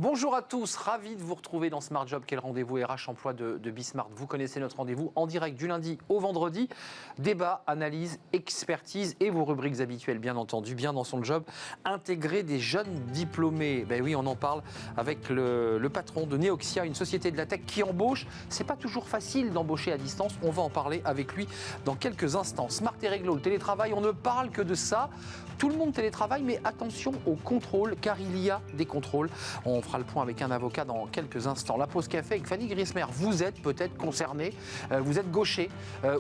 Bonjour à tous, ravi de vous retrouver dans Smart Job, quel rendez-vous RH emploi de Bismart. Vous connaissez notre rendez-vous en direct du lundi au vendredi. Débat, analyse, expertise et vos rubriques habituelles, bien entendu, bien dans son job. Intégrer des jeunes diplômés. Ben oui, on en parle avec le patron de Neoxia, une société de la tech qui embauche. C'est pas toujours facile d'embaucher à distance. On va en parler avec lui dans quelques instants. Smart et réglo, le télétravail, on ne parle que de ça. Tout le monde télétravaille, mais attention aux contrôles, car il y a des contrôles. On fera le point avec un avocat dans quelques instants. La pause café avec Fanny Griesmer. Vous êtes peut-être concerné, vous êtes gaucher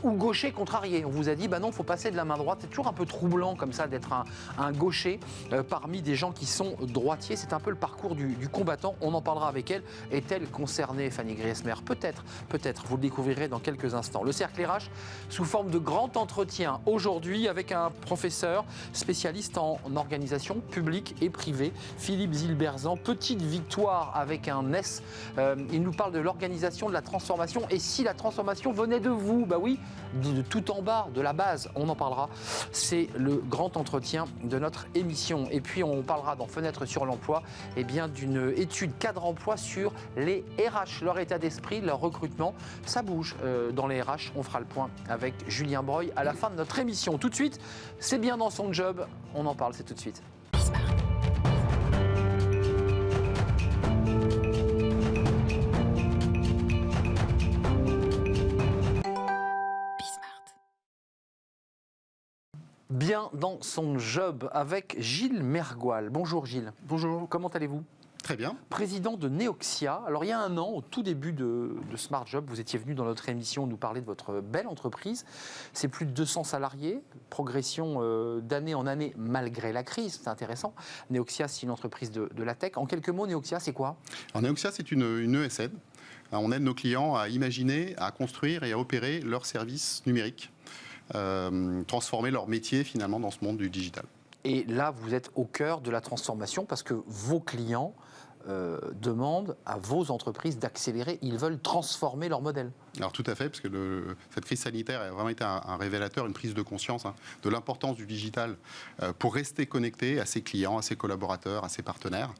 ou gaucher contrarié. On vous a dit, bah non, il faut passer de la main droite. C'est toujours un peu troublant comme ça d'être un gaucher parmi des gens qui sont droitiers. C'est un peu le parcours du combattant. On en parlera avec elle. Est-elle concernée, Fanny Griesmer? Peut-être, peut-être. Vous le découvrirez dans quelques instants. Le cercle RH sous forme de grand entretien aujourd'hui avec un professeur spécialiste en organisation publique et privée, Philippe Zilberzan. Petite victoire avec un S. Il nous parle de l'organisation, de la transformation. Et si la transformation venait de vous? Bah oui, de tout en bas, de la base. On en parlera. C'est le grand entretien de notre émission. Et puis on parlera dans Fenêtre sur l'emploi d'une étude cadre emploi sur les RH, leur état d'esprit, leur recrutement. Ça bouge dans les RH. On fera le point avec Julien Breuil à la fin de notre émission. Tout de suite, c'est bien dans son job. On en parle, c'est tout de suite. Bien dans son job avec Gilles Mergoal. Bonjour Gilles. Bonjour. Comment allez-vous? Très bien. Président de Neoxia. Alors il y a un an, au tout début de Smart Job, vous étiez venu dans notre émission nous parler de votre belle entreprise. C'est plus de 200 salariés, progression d'année en année malgré la crise, c'est intéressant. Neoxia, c'est une entreprise de la tech. En quelques mots, Neoxia, c'est quoi? Alors, Neoxia, c'est une ESN. On aide nos clients à imaginer, à construire et à opérer leurs services numériques, transformer leur métier finalement dans ce monde du digital. Et là, vous êtes au cœur de la transformation parce que vos clients demandent à vos entreprises d'accélérer. Ils veulent transformer leur modèle. Alors tout à fait, parce que cette crise sanitaire a vraiment été un révélateur, une prise de conscience de l'importance du digital pour rester connecté à ses clients, à ses collaborateurs, à ses partenaires.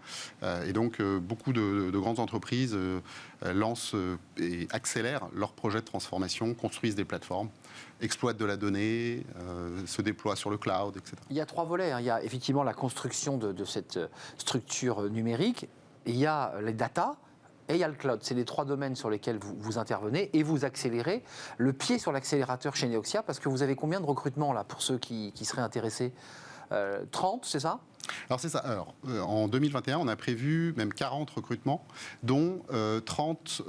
Et donc beaucoup de grandes entreprises lancent et accélèrent leurs projets de transformation, construisent des plateformes, exploitent de la donnée, se déploient sur le cloud, etc. Il y a trois volets. Il y a effectivement la construction de cette structure numérique, il y a les data et il y a le cloud. C'est les trois domaines sur lesquels vous intervenez et vous accélérez. Le pied sur l'accélérateur chez Neoxia, parce que vous avez combien de recrutements là pour ceux qui seraient intéressés? 30, c'est ça? Alors c'est ça. Alors, en 2021, on a prévu même 40 recrutements, dont 30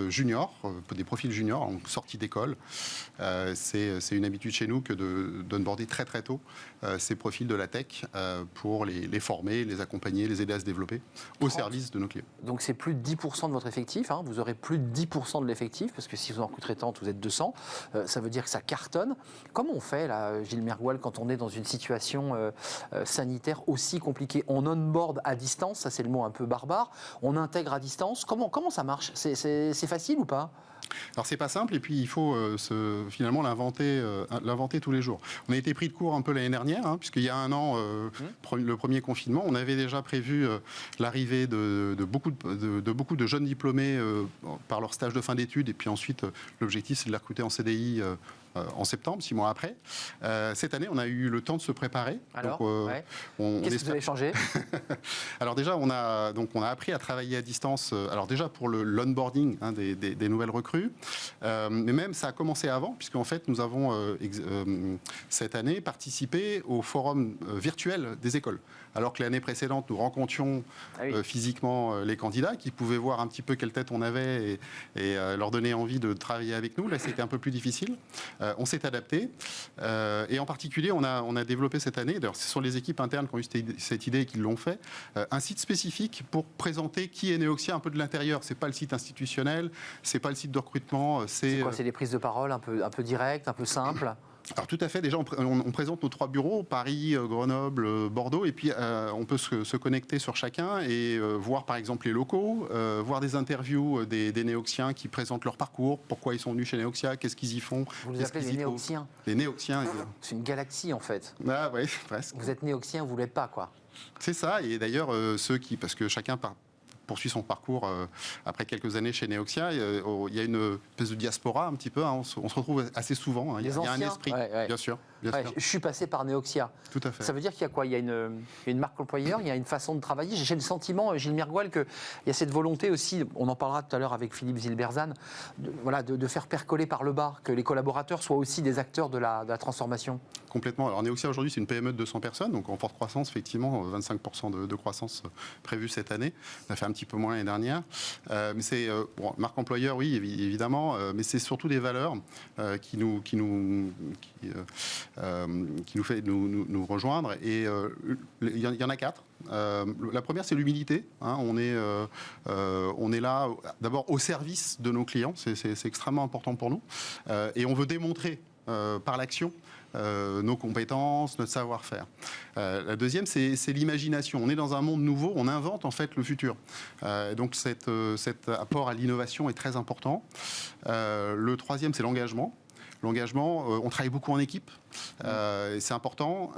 juniors, des profils juniors, en sortie d'école. C'est une habitude chez nous que d'onboarder très très tôt ces profils de la tech pour les former, les accompagner, les aider à se développer au service de nos clients. Donc c'est plus de 10% de votre effectif, hein. Vous aurez plus de 10% de l'effectif, parce que si vous en recrutez 30, vous êtes 200. Ça veut dire que ça cartonne. Comment on fait, là, Gilles Mergoal, quand on est dans une situation sanitaire aussi compliqué? On onboard à distance, ça c'est le mot un peu barbare, on intègre à distance. Comment ça marche? C'est facile ou pas? Alors c'est pas simple, et puis il faut finalement l'inventer tous les jours. On a été pris de court un peu l'année dernière, puisqu'il y a un an, le premier confinement, on avait déjà prévu l'arrivée de beaucoup de jeunes diplômés par leur stage de fin d'études, et puis ensuite l'objectif c'est de les recruter en CDI en septembre, 6 mois après. Cette année, on a eu le temps de se préparer. Alors, qu'est-ce que vous avez changé? Alors déjà, on a appris à travailler à distance. Alors déjà pour l'onboarding des nouvelles recrues, mais même ça a commencé avant, puisqu'en fait nous avons cette année participé au forum virtuel des écoles. Alors que l'année précédente, nous rencontrions physiquement les candidats qui pouvaient voir un petit peu quelle tête on avait et leur donner envie de travailler avec nous. Là, c'était un peu plus difficile. On s'est adapté et en particulier on a développé cette année, d'ailleurs ce sont les équipes internes qui ont eu cette idée et qui l'ont fait, un site spécifique pour présenter qui est Neoxia un peu de l'intérieur. C'est pas le site institutionnel, c'est pas le site de recrutement. C'est quoi? C'est des prises de parole un peu directes, un peu simples? Alors tout à fait, déjà on présente nos 3 bureaux, Paris, Grenoble, Bordeaux, et puis on peut se connecter sur chacun et voir par exemple les locaux, voir des interviews des Néoxiens qui présentent leur parcours, pourquoi ils sont venus chez Neoxia, qu'est-ce qu'ils y font. Vous les appelez les Néoxiens? Les Néoxiens. C'est une galaxie en fait. Ah oui, presque. Vous êtes Néoxien, vous ne l'êtes pas quoi. C'est ça, et d'ailleurs parce que chacun poursuit son parcours après quelques années chez Neoxia. Il y a une espèce de diaspora un petit peu, hein, on se retrouve assez souvent. Hein. Il y a un esprit, bien sûr. Je suis passé par Neoxia. Tout à fait. Ça veut dire qu'il y a quoi? Il y a une marque employeur, il y a une façon de travailler. J'ai le sentiment, Gilles Mirgoual, qu'il y a cette volonté aussi, on en parlera tout à l'heure avec Philippe Zilberzan, de faire percoler par le bas, que les collaborateurs soient aussi des acteurs de la transformation. Complètement. Alors Neoxia aujourd'hui c'est une PME de 200 personnes, donc en forte croissance effectivement, 25% de croissance prévue cette année. On a fait un petit peu moins l'année dernière. Mais c'est marque employeur, oui évidemment, mais c'est surtout des valeurs qui nous fait nous rejoindre. Et il y en a 4. La première, c'est l'humilité. Hein. On est là d'abord au service de nos clients. C'est extrêmement important pour nous. Et on veut démontrer par l'action nos compétences, notre savoir-faire. La deuxième, c'est l'imagination. On est dans un monde nouveau, on invente en fait le futur. Donc cet apport à l'innovation est très important. Le troisième, c'est l'engagement. L'engagement, on travaille beaucoup en équipe, et c'est important.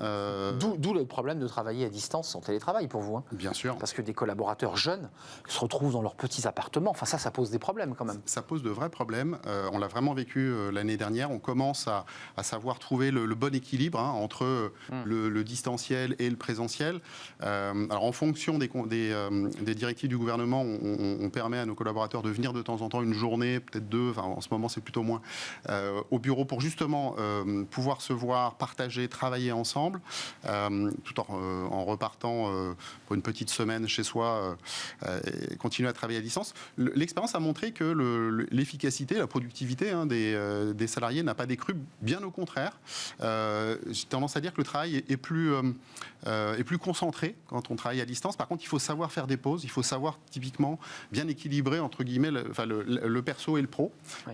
D'où le problème de travailler à distance en télétravail pour vous. Hein. Bien sûr. Parce que des collaborateurs jeunes se retrouvent dans leurs petits appartements. Enfin, ça pose des problèmes quand même. Ça pose de vrais problèmes. On l'a vraiment vécu l'année dernière. On commence à savoir trouver le bon équilibre entre le distanciel et le présentiel. Alors, en fonction des directives du gouvernement, on permet à nos collaborateurs de venir de temps en temps une journée, peut-être deux, enfin, en ce moment c'est plutôt moins, au bureau pour justement pouvoir se voir, partager, travailler ensemble, tout en repartant pour une petite semaine chez soi et continuer à travailler à distance. L'expérience a montré que l'efficacité, la productivité des salariés n'a pas décru, bien au contraire. J'ai tendance à dire que le travail est plus concentré quand on travaille à distance. Par contre, il faut savoir faire des pauses, il faut savoir typiquement bien équilibrer entre guillemets le perso et le pro,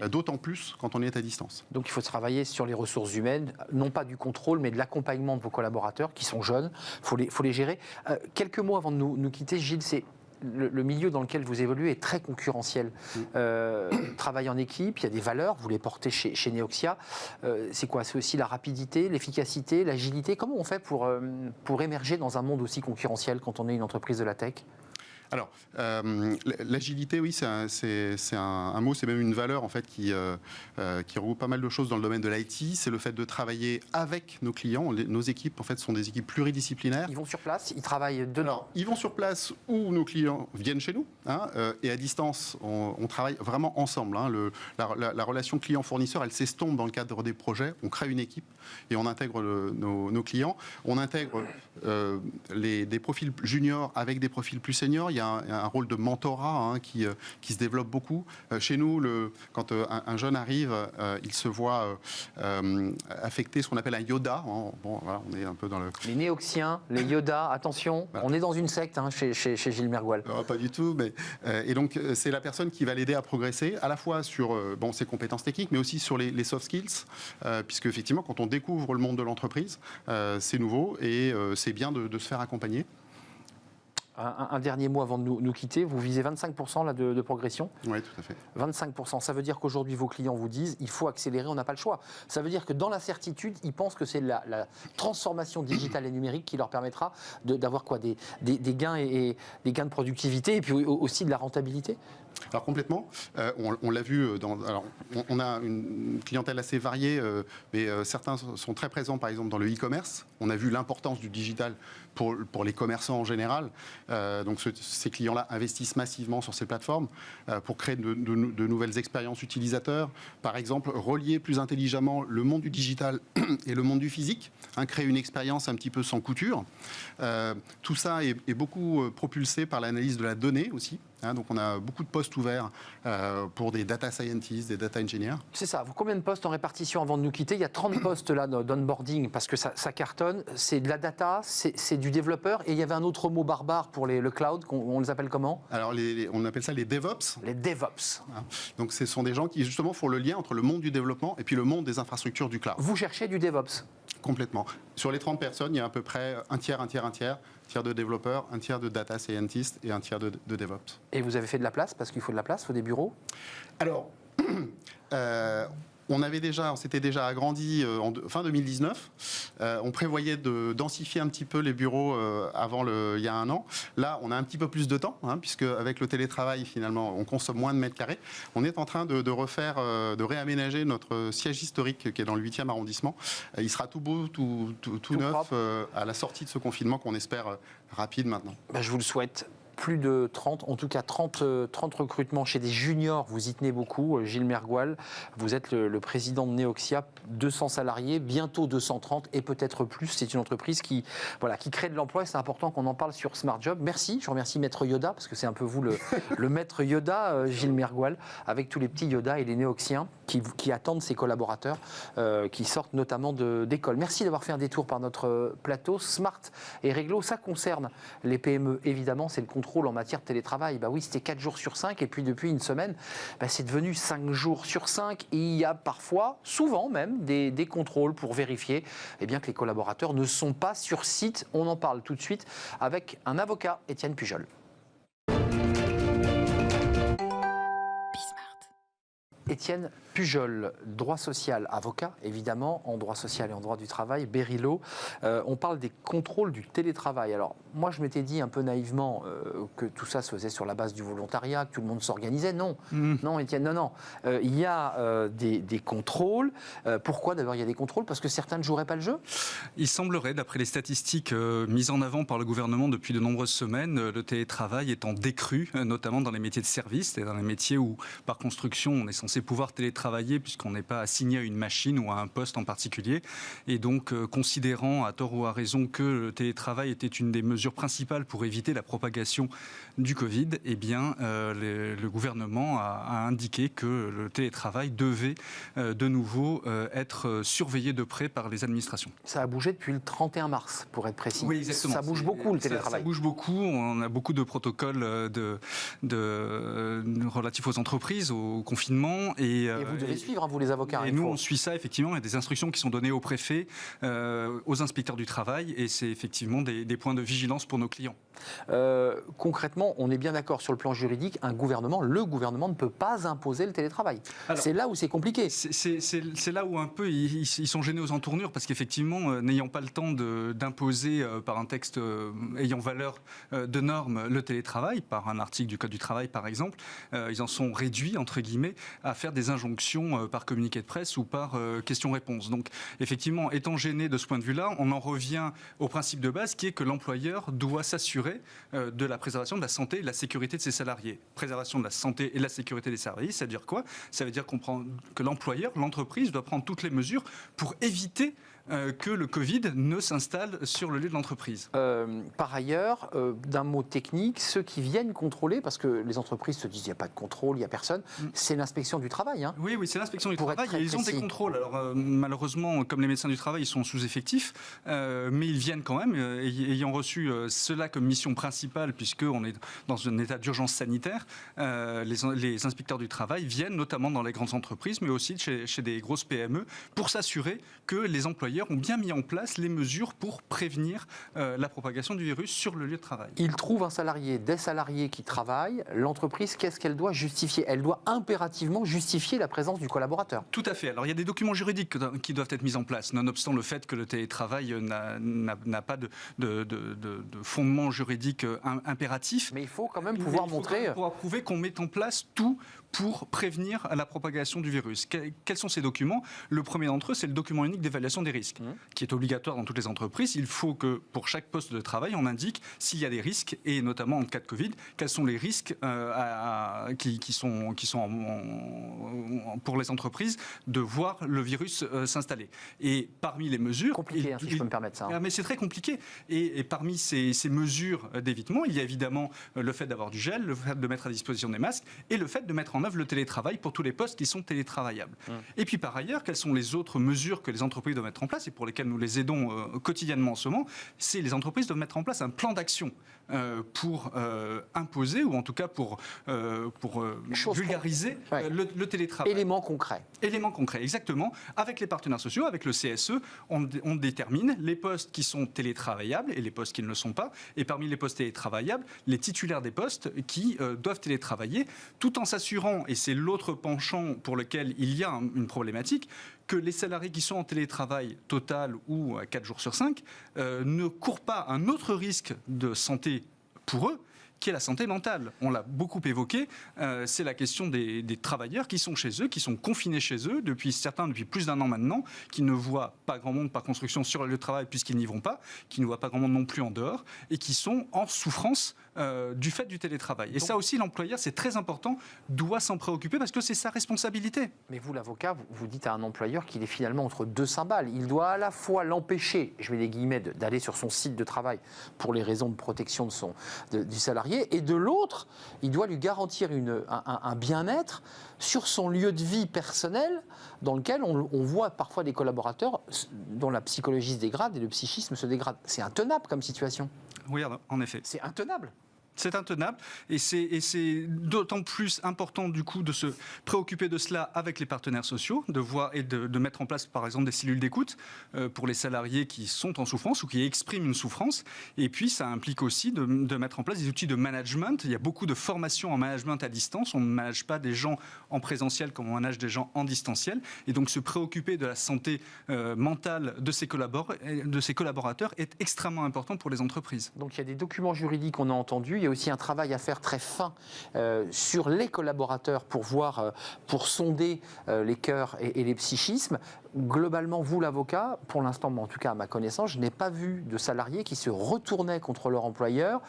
d'autant plus quand on est à distance. Donc il faut travailler sur les ressources humaines, non pas du contrôle, mais de l'accompagnement de vos collaborateurs qui sont jeunes. Il faut les gérer. Quelques mots avant de nous quitter, Gilles, c'est le milieu dans lequel vous évoluez est très concurrentiel. Travail en équipe, il y a des valeurs, vous les portez chez Neoxia. C'est quoi? C'est aussi la rapidité, l'efficacité, l'agilité. Comment on fait pour émerger dans un monde aussi concurrentiel quand on est une entreprise de la tech? Alors, l'agilité, oui, c'est un mot, c'est même une valeur en fait qui regroupe pas mal de choses dans le domaine de l'IT. C'est le fait de travailler avec nos clients. Nos équipes, en fait, sont des équipes pluridisciplinaires. Ils vont sur place, ils travaillent dedans. Alors, ils vont sur place où nos clients viennent chez nous. Hein, et à distance, on travaille vraiment ensemble. Hein. La relation client-fournisseur, elle s'estompe dans le cadre des projets. On crée une équipe et on intègre nos clients. On intègre des profils juniors avec des profils plus seniors. Il y a un rôle de mentorat qui se développe beaucoup. Chez nous, quand un jeune arrive, il se voit affecter ce qu'on appelle un Yoda. Bon, voilà, on est un peu dans le... Les Néoxiens, les Yoda, attention, on est dans une secte chez Gilles Mirgoual. Non, pas du tout. Et donc, c'est la personne qui va l'aider à progresser, à la fois sur ses compétences techniques, mais aussi sur les soft skills, puisque effectivement, quand on découvre le monde de l'entreprise, c'est nouveau et c'est bien de se faire accompagner. Un dernier mot avant de nous quitter. Vous visez 25% là, de progression. Oui, tout à fait. 25%, ça veut dire qu'aujourd'hui, vos clients vous disent il faut accélérer, on n'a pas le choix. Ça veut dire que dans l'incertitude, ils pensent que c'est la transformation digitale et numérique qui leur permettra d'avoir quoi, des gains et des gains de productivité et puis aussi de la rentabilité. Alors complètement, on l'a vu, on a une clientèle assez variée, mais certains sont très présents par exemple dans le e-commerce. On a vu l'importance du digital pour les commerçants en général. Donc ces clients-là investissent massivement sur ces plateformes pour créer de nouvelles expériences utilisateurs. Par exemple, relier plus intelligemment le monde du digital et le monde du physique, créer une expérience un petit peu sans couture. Tout ça est beaucoup propulsé par l'analyse de la donnée aussi. Donc on a beaucoup de postes ouverts pour des data scientists, des data engineers. C'est ça. Combien de postes en répartition avant de nous quitter? Il y a 30 postes là d'onboarding parce que ça cartonne. C'est de la data, c'est du développeur. Et il y avait un autre mot barbare pour le cloud. On les appelle comment? Alors on appelle ça les DevOps. Les DevOps. Donc ce sont des gens qui justement font le lien entre le monde du développement et puis le monde des infrastructures du cloud. Vous cherchez du DevOps? Complètement. Sur les 30 personnes, il y a à peu près un tiers de développeurs, un tiers de data scientists et un tiers de DevOps. Et vous avez fait de la place parce qu'il faut de la place, il faut des bureaux? Alors, on s'était déjà agrandi fin 2019. On prévoyait de densifier un petit peu les bureaux il y a un an. Là, on a un petit peu plus de temps, puisque avec le télétravail, finalement, on consomme moins de mètres carrés. On est en train de réaménager notre siège historique qui est dans le 8e arrondissement. Il sera tout beau, tout neuf à la sortie de ce confinement qu'on espère rapide maintenant. Je vous le souhaite. Plus de 30, en tout cas 30 recrutements chez des juniors, vous y tenez beaucoup. Gilles Mergoual, vous êtes le président de Neoxia, 200 salariés, bientôt 230 et peut-être plus. C'est une entreprise qui crée de l'emploi et c'est important qu'on en parle sur Smart Job. Merci, je remercie Maître Yoda, parce que c'est un peu vous le Maître Yoda, Gilles Mergoual, avec tous les petits Yoda et les Néoxiens qui attendent ses collaborateurs, qui sortent notamment d'école. Merci d'avoir fait un détour par notre plateau. Smart et Réglo, ça concerne les PME, évidemment, c'est le contrôle en matière de télétravail. Oui, c'était 4 jours sur 5 et puis depuis une semaine, c'est devenu 5 jours sur 5 et il y a parfois, souvent même, des contrôles pour vérifier que les collaborateurs ne sont pas sur site. On en parle tout de suite avec un avocat, Étienne Pujol. Étienne Pujol, droit social, avocat, évidemment, en droit social et en droit du travail, Berilo. On parle des contrôles du télétravail. Alors, moi, je m'étais dit un peu naïvement que tout ça se faisait sur la base du volontariat, que tout le monde s'organisait. Non, non, Étienne, non. Il y a des contrôles. Pourquoi, d'abord, il y a des contrôles? Parce que certains ne joueraient pas le jeu? Il semblerait, d'après les statistiques mises en avant par le gouvernement depuis de nombreuses semaines, le télétravail est en décrue, notamment dans les métiers de service, et dans les métiers où, par construction, on est censé pouvoir télétravailler puisqu'on n'est pas assigné à une machine ou à un poste en particulier. Et donc, considérant à tort ou à raison que le télétravail était une des mesures principales pour éviter la propagation du Covid, le gouvernement a indiqué que le télétravail devait de nouveau être surveillé de près par les administrations. Ça a bougé depuis le 31 mars, pour être précis. Oui, exactement. Ça bouge beaucoup, le télétravail. Ça bouge beaucoup. On a beaucoup de protocoles relatifs aux entreprises, au confinement. Et vous devez suivre, vous les avocats. Et nous, on suit ça, effectivement. Il y a des instructions qui sont données aux préfets, aux inspecteurs du travail, et c'est effectivement des points de vigilance pour nos clients. Concrètement, on est bien d'accord sur le plan juridique, le gouvernement ne peut pas imposer le télétravail. C'est là où c'est compliqué. C'est là où un peu ils sont gênés aux entournures, parce qu'effectivement, n'ayant pas le temps d'imposer par un texte ayant valeur de norme le télétravail, par un article du Code du travail par exemple, ils en sont réduits, entre guillemets, à faire des injonctions par communiqué de presse ou par question-réponse. Donc effectivement, étant gêné de ce point de vue-là, on en revient au principe de base qui est que l'employeur doit s'assurer de la préservation de la santé et de la sécurité de ses salariés. Préservation de la santé et de la sécurité des salariés, ça veut dire quoi? Ça veut dire que l'employeur, l'entreprise, doit prendre toutes les mesures pour éviter que le Covid ne s'installe sur le lieu de l'entreprise. Par ailleurs, d'un mot technique, ceux qui viennent contrôler, parce que les entreprises se disent il n'y a pas de contrôle, il n'y a personne, c'est l'inspection du travail. Oui, c'est l'inspection du travail. Ils ont des contrôles. Alors malheureusement, comme les médecins du travail, ils sont sous-effectifs, mais ils viennent quand même, ayant reçu cela comme mission principale, puisqu'on est dans un état d'urgence sanitaire. Les inspecteurs du travail viennent notamment dans les grandes entreprises, mais aussi chez des grosses PME, pour s'assurer que les employeurs ont bien mis en place les mesures pour prévenir la propagation du virus sur le lieu de travail. Ils trouvent des salariés qui travaillent. L'entreprise, qu'est-ce qu'elle doit justifier? Elle doit impérativement justifier la présence du collaborateur. Tout à fait. Alors il y a des documents juridiques qui doivent être mis en place, nonobstant le fait que le télétravail n'a pas de fondement juridique impératif. Mais il faut quand même pouvoir montrer... Pour prouver qu'on met en place tout pour prévenir la propagation du virus. Quels sont ces documents? Le premier d'entre eux, c'est le document unique d'évaluation des risques, qui est obligatoire dans toutes les entreprises. Il faut que, pour chaque poste de travail, on indique s'il y a des risques, et notamment en cas de Covid, quels sont les risques qui sont pour les entreprises de voir le virus s'installer. Et parmi les mesures... Compliqué, si je peux me permettre ça. Mais c'est très compliqué. Et parmi ces mesures d'évitement, il y a évidemment le fait d'avoir du gel, le fait de mettre à disposition des masques, et le fait de mettre en œuvre le télétravail pour tous les postes qui sont télétravaillables. Et puis par ailleurs, quelles sont les autres mesures que les entreprises doivent mettre en place et pour lesquelles nous les aidons quotidiennement en ce moment? C'est les entreprises doivent mettre en place un plan d'action pour imposer, ou en tout cas pour vulgariser le télétravail. Éléments concrets. Éléments concrets, exactement. Avec les partenaires sociaux, avec le CSE, on détermine les postes qui sont télétravaillables et les postes qui ne le sont pas. Et parmi les postes télétravaillables, les titulaires des postes qui doivent télétravailler, tout en s'assurant souvent, et c'est l'autre penchant pour lequel il y a une problématique, que les salariés qui sont en télétravail total ou à 4 jours sur 5 ne courent pas un autre risque de santé pour eux, qui est la santé mentale. On l'a beaucoup évoqué, c'est la question des travailleurs qui sont chez eux, qui sont confinés chez eux, certains depuis plus d'1 an maintenant, qui ne voient pas grand monde par construction sur le lieu de travail puisqu'ils n'y vont pas, qui ne voient pas grand monde non plus en dehors, et qui sont en souffrance du fait du télétravail. Et ça aussi, l'employeur, c'est très important, doit s'en préoccuper parce que c'est sa responsabilité. Mais vous, l'avocat, vous dites à un employeur qu'il est finalement entre deux cymbales. Il doit à la fois l'empêcher, je mets des guillemets, d'aller sur son site de travail pour les raisons de protection du salarié, et de l'autre, il doit lui garantir un bien-être sur son lieu de vie personnel dans lequel on voit parfois des collaborateurs dont la psychologie se dégrade et le psychisme se dégrade. C'est intenable comme situation. Oui, en effet. C'est intenable. C'est intenable et c'est d'autant plus important du coup de se préoccuper de cela avec les partenaires sociaux, de voir et de mettre en place par exemple des cellules d'écoute pour les salariés qui sont en souffrance ou qui expriment une souffrance. Et puis ça implique aussi de mettre en place des outils de management. Il y a beaucoup de formations en management à distance. On ne manage pas des gens en présentiel comme on manage des gens en distanciel. Et donc se préoccuper de la santé mentale de ses collaborateurs est extrêmement important pour les entreprises. Donc il y a des documents juridiques qu'on a entendus. Il y a aussi un travail à faire très fin sur les collaborateurs pour voir, pour sonder les cœurs et les psychismes. Globalement, vous, l'avocat, pour l'instant, en tout cas à ma connaissance, je n'ai pas vu de salariés qui se retournaient contre leur employeur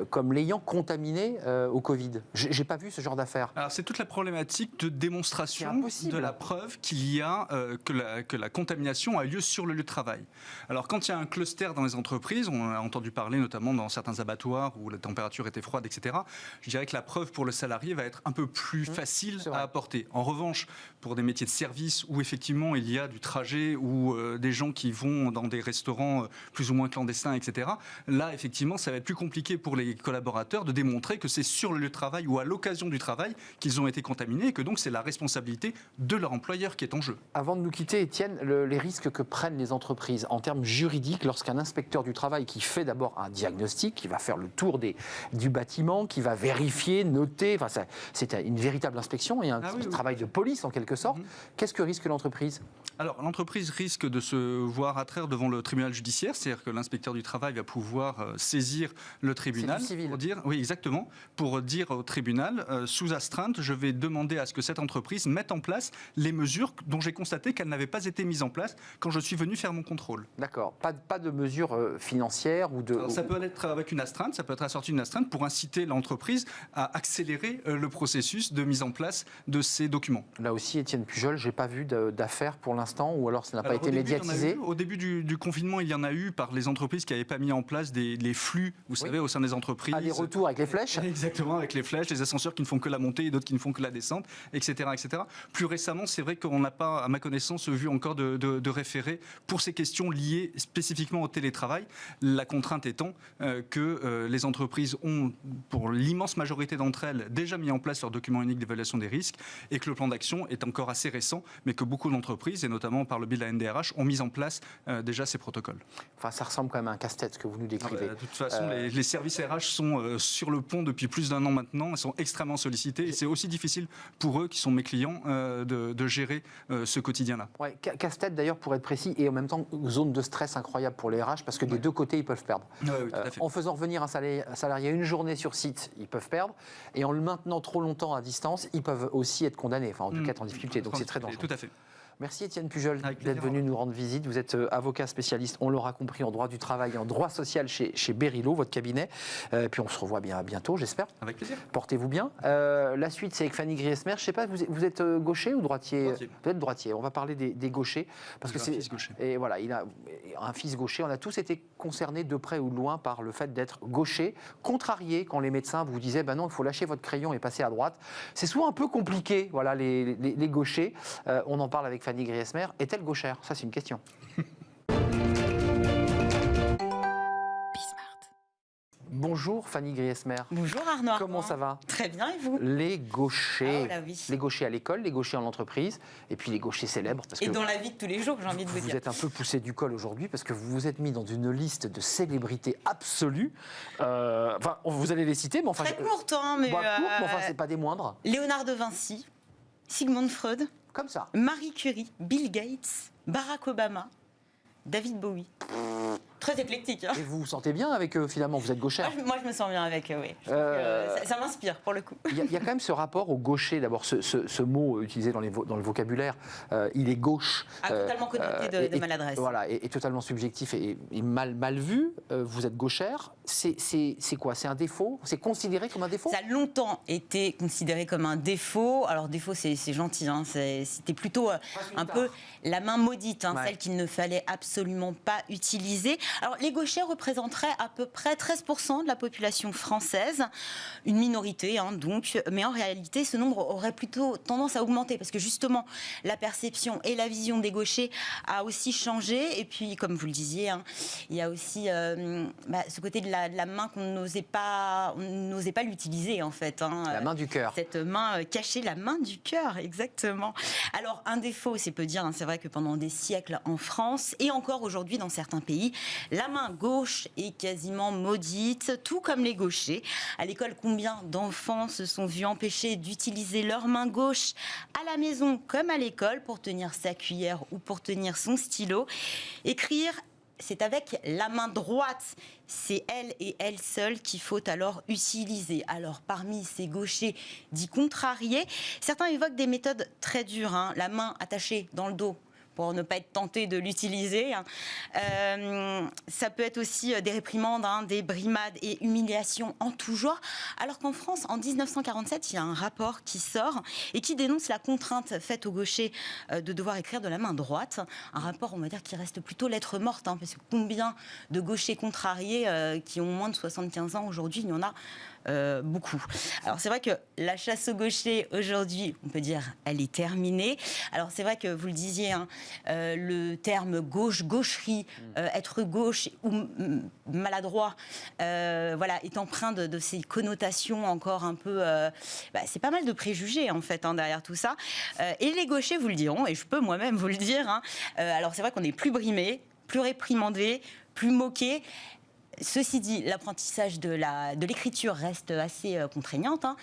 comme l'ayant contaminé au Covid. J'ai pas vu ce genre d'affaires. Alors c'est toute la problématique de démonstration de la preuve qu'il y a que la contamination a lieu sur le lieu de travail. Alors quand il y a un cluster dans les entreprises, on a entendu parler notamment dans certains abattoirs où la température était froide, etc. Je dirais que la preuve pour le salarié va être un peu plus facile à apporter. En revanche, pour des métiers de service où effectivement il y a du trajet ou des gens qui vont dans des restaurants plus ou moins clandestins, etc. Là, effectivement, ça va être plus compliqué pour les collaborateurs de démontrer que c'est sur le lieu de travail ou à l'occasion du travail qu'ils ont été contaminés et que donc c'est la responsabilité de leur employeur qui est en jeu. Avant de nous quitter, Étienne, les risques que prennent les entreprises en termes juridiques lorsqu'un inspecteur du travail qui fait d'abord un diagnostic, qui va faire le tour du bâtiment, qui va vérifier, noter, enfin, c'est une véritable inspection et un travail de police en quelque sorte. Qu'est-ce que risque l'entreprise ? Alors, l'entreprise risque de se voir attraire devant le tribunal judiciaire, c'est-à-dire que l'inspecteur du travail va pouvoir saisir le tribunal. C'est du civil. Pour dire, oui, exactement, pour dire au tribunal, sous astreinte, je vais demander à ce que cette entreprise mette en place les mesures dont j'ai constaté qu'elles n'avaient pas été mises en place quand je suis venu faire mon contrôle. D'accord. Pas de mesures financières ou de... Alors, ça peut être avec une astreinte, ça peut être assorti d'une astreinte pour inciter l'entreprise à accélérer le processus de mise en place de ces documents. Là aussi, Étienne Pujol, j'ai pas vu d'affaires pour l'instant, ou alors ça n'a pas été médiatisé. Au début du confinement, il y en a eu par les entreprises qui n'avaient pas mis en place les flux, vous savez, au sein des entreprises. Aller-retour avec les flèches. Exactement, avec les flèches, les ascenseurs qui ne font que la montée et d'autres qui ne font que la descente, etc. etc. Plus récemment, c'est vrai qu'on n'a pas, à ma connaissance, vu encore de référé pour ces questions liées spécifiquement au télétravail. La contrainte étant que les entreprises ont, pour l'immense majorité d'entre elles, déjà mis en place leur document unique d'évaluation des risques et que le plan d'action est encore assez récent, mais que beaucoup d'entreprises, et notamment par le biais de la NDRH, ont mis en place déjà ces protocoles. Enfin, ça ressemble quand même à un casse-tête, ce que vous nous décrivez. De toute façon, les services RH sont sur le pont depuis plus d'1 an maintenant, ils sont extrêmement sollicités et c'est aussi difficile pour eux, qui sont mes clients, de gérer ce quotidien-là. Ouais, casse-tête d'ailleurs, pour être précis, et en même temps, zone de stress incroyable pour les RH, parce que des deux côtés, ils peuvent perdre. Oui, tout à fait. En faisant revenir un salarié une journée sur site, ils peuvent perdre, et en le maintenant trop longtemps à distance, ils peuvent aussi être condamnés, enfin en tout cas être en difficulté, donc c'est très dangereux. Tout à fait. Merci Étienne Pujol d'être venu nous rendre visite. Vous êtes avocat spécialiste, on l'aura compris, en droit du travail et en droit social chez Berilo, votre cabinet. Puis on se revoit bientôt, j'espère. Avec plaisir. Portez-vous bien. La suite, c'est avec Fanny Griesmer. Je ne sais pas, vous êtes gaucher ou droitier ? Droitier. Peut-être droitier. On va parler des gauchers. Parce que J'ai un fils gaucher. Et voilà, il a un fils gaucher. On a tous été concernés de près ou de loin par le fait d'être gaucher, contrarié quand les médecins vous disaient non, il faut lâcher votre crayon et passer à droite. C'est souvent un peu compliqué, voilà, les gauchers. On en parle avec Fanny Griesmer. Est-elle gauchère ? Ça, c'est une question. Bonjour Fanny Griesmer. Bonjour Arnaud. Comment ça va? Très bien, et vous? Les gauchers. Ah, là, oui. Les gauchers à l'école, les gauchers en entreprise, et puis les gauchers célèbres. Parce Et que dans la vie de tous les jours, j'ai envie de vous vous dire. êtes un peu poussé du col aujourd'hui parce que vous vous êtes mis dans une liste de célébrités absolues. Enfin, vous allez les citer, mais enfin... Très courte, hein, mais... courte, mais enfin, c'est pas des moindres. Léonard de Vinci, Sigmund Freud, Comme ça. Marie Curie, Bill Gates, Barack Obama, David Bowie. Très éclectique. Hein. Et vous vous sentez bien avec eux, finalement, vous êtes gauchère. Moi, je me sens bien avec eux, oui. Ça m'inspire, pour le coup. Il y a quand même ce rapport au gaucher, d'abord, ce mot utilisé dans le vocabulaire, il est gauche. Totalement connoté de maladresse. Voilà, et totalement subjectif et mal vu. Vous êtes gauchère. C'est quoi? C'est un défaut? C'est considéré comme un défaut? Ça a longtemps été considéré comme un défaut. Alors, défaut, c'est gentil. Hein. C'était plutôt un peu la main maudite, hein, Ouais. celle qu'il ne fallait absolument pas utiliser. Alors, les gauchers représenteraient à peu près 13% de la population française, une minorité, hein, donc. Mais en réalité, ce nombre aurait plutôt tendance à augmenter parce que justement, la perception et la vision des gauchers a aussi changé. Et puis, comme vous le disiez, hein, il y a aussi ce côté de la main qu'on n'osait pas l'utiliser en fait. Hein, La main du cœur. Cette main cachée, la main du cœur, exactement. Alors, un défaut, c'est peu dire, hein, c'est vrai que pendant des siècles en France et encore aujourd'hui dans certains pays, la main gauche est quasiment maudite, tout comme les gauchers. À l'école, combien d'enfants se sont vus empêchés d'utiliser leur main gauche à la maison comme à l'école pour tenir sa cuillère ou pour tenir son stylo? Écrire, c'est avec la main droite. C'est elle et elle seule qu'il faut alors utiliser. Alors, parmi ces gauchers dits contrariés, certains évoquent des méthodes très dures, hein. La main attachée dans le dos pour ne pas être tenté de l'utiliser. Ça peut être aussi des réprimandes, hein, des brimades et humiliations en tout genre. Alors qu'en France, en 1947, il y a un rapport qui sort et qui dénonce la contrainte faite aux gauchers de devoir écrire de la main droite. Un rapport, on va dire, qui reste plutôt lettre morte, hein, parce que combien de gauchers contrariés qui ont moins de 75 ans aujourd'hui, il y en a beaucoup. Alors c'est vrai que la chasse aux gauchers aujourd'hui, on peut dire, elle est terminée. Alors c'est vrai que vous le disiez, hein, le terme gauche, gaucherie, être gauche ou maladroit, voilà, est empreint de ces connotations encore un peu. C'est pas mal de préjugés en fait, hein, derrière tout ça. Et les gauchers vous le diront, et je peux moi-même vous le dire. Hein, alors c'est vrai qu'on est plus brimé, plus réprimandé, plus moqué. Ceci dit, l'apprentissage de l'écriture reste assez contraignante, hein,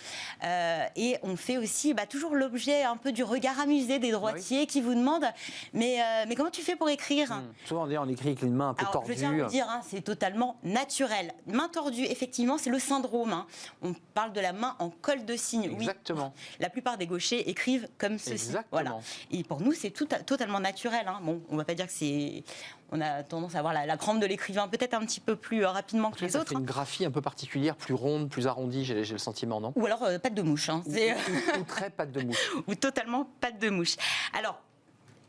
et on fait aussi toujours l'objet un peu du regard amusé des droitiers qui vous demandent mais comment tu fais pour écrire? Souvent on écrit avec une main un peu Alors, tordue. je tiens à vous dire, hein, c'est totalement naturel. Main tordue, effectivement, c'est le syndrome. Hein. On parle de la main en col de cygne. Exactement. Oui, la plupart des gauchers écrivent comme ceci. Exactement. Voilà. Et pour nous, c'est totalement naturel. Hein. Bon, on ne va pas dire que c'est... On a tendance à avoir la crampe de l'écrivain peut-être un petit peu plus rapidement que les Ça autres. fait une graphie un peu particulière, plus ronde, plus arrondie, j'ai le sentiment, non? Ou alors patte de mouche. Hein. Ou très patte de mouche. Ou totalement patte de mouche. Alors,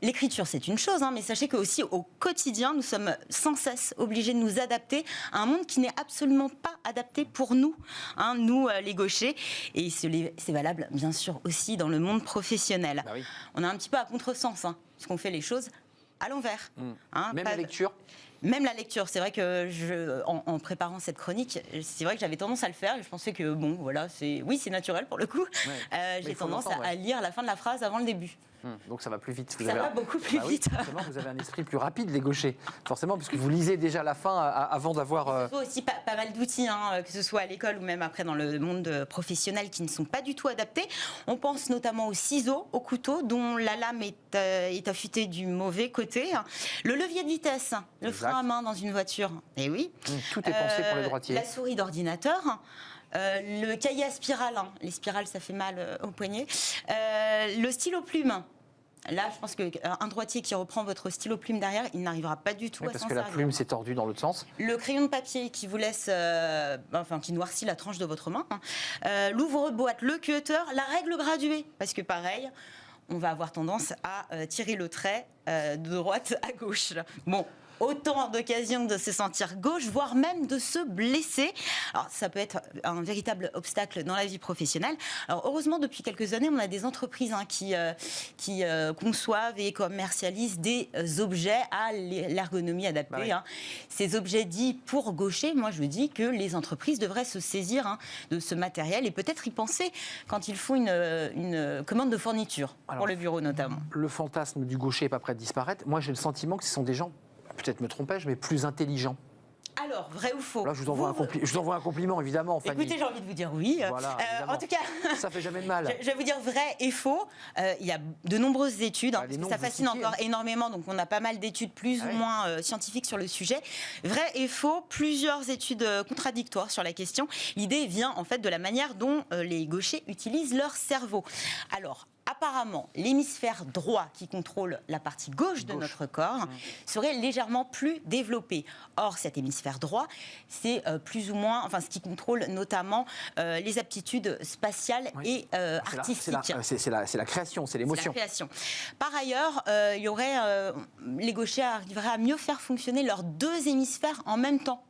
l'écriture, c'est une chose, hein, mais sachez qu'aussi au quotidien, nous sommes sans cesse obligés de nous adapter à un monde qui n'est absolument pas adapté pour nous, hein, nous les gauchers. Et c'est valable, bien sûr, aussi dans le monde professionnel. Bah oui. On est un petit peu à contresens, hein, parce qu'on fait les choses à l'envers. Hein, Même la lecture. Même la lecture, c'est vrai que en préparant cette chronique, c'est vrai que j'avais tendance à le faire et je pensais que, bon, voilà, c'est naturel pour le coup. Ouais. J'ai tendance à lire la fin de la phrase avant le début. Donc ça va plus vite. Ça va beaucoup plus vite. Oui, forcément, vous avez un esprit plus rapide, les gauchers. Forcément, puisque vous lisez déjà la fin avant d'avoir... Il faut aussi pas mal d'outils, hein, que ce soit à l'école ou même après dans le monde professionnel, qui ne sont pas du tout adaptés. On pense notamment aux ciseaux, aux couteaux, dont la lame est affûtée du mauvais côté. Le levier de vitesse, le frein à main dans une voiture. Eh oui. Tout est pensé pour les droitiers. La souris d'ordinateur. Le cahier à spirale, hein. Les spirales ça fait mal au poignet. Le stylo plume. Là, je pense qu'un droitier qui reprend votre stylo plume derrière, il n'arrivera pas du tout à s'en parce que servir. la plume s'est tordue dans l'autre sens. Le crayon de papier qui vous laisse, qui noircit la tranche de votre main. Hein. L'ouvre-boîte, le cutter, la règle graduée. Parce que pareil, on va avoir tendance à tirer le trait de droite à gauche. Bon. autant d'occasions de se sentir gauche, voire même de se blesser. Alors, ça peut être un véritable obstacle dans la vie professionnelle. Alors, heureusement, depuis quelques années, on a des entreprises qui conçoivent et commercialisent des objets à l'ergonomie adaptée. Bah oui. Ces objets dits pour gaucher, moi, je dis que les entreprises devraient se saisir de ce matériel et peut-être y penser quand ils font une commande de fourniture, pour le bureau notamment. Le fantasme du gaucher n'est pas prêt de disparaître. Moi, j'ai le sentiment que ce sont des gens, peut-être me trompais-je, mais plus intelligents. Alors, vrai ou faux? Là, je vous envoie un compliment, évidemment, Fanny. Écoutez, j'ai envie de vous dire oui. Voilà, En tout cas, ça fait jamais de mal. je vais vous dire vrai et faux. Il y a de nombreuses études, Les parce noms que ça que vous fascine citiez, encore énormément, donc on a pas mal d'études plus ou moins scientifiques sur le sujet. Vrai et faux, plusieurs études contradictoires sur la question. L'idée vient en fait de la manière dont les gauchers utilisent leur cerveau. Alors, apparemment, l'hémisphère droit qui contrôle la partie gauche de notre corps serait légèrement plus développé. Or, cet hémisphère droit, c'est plus ou moins, enfin, ce qui contrôle notamment les aptitudes spatiales et artistiques. C'est la création, c'est l'émotion. C'est la création. Par ailleurs, les gauchers arriveraient à mieux faire fonctionner leurs deux hémisphères en même temps.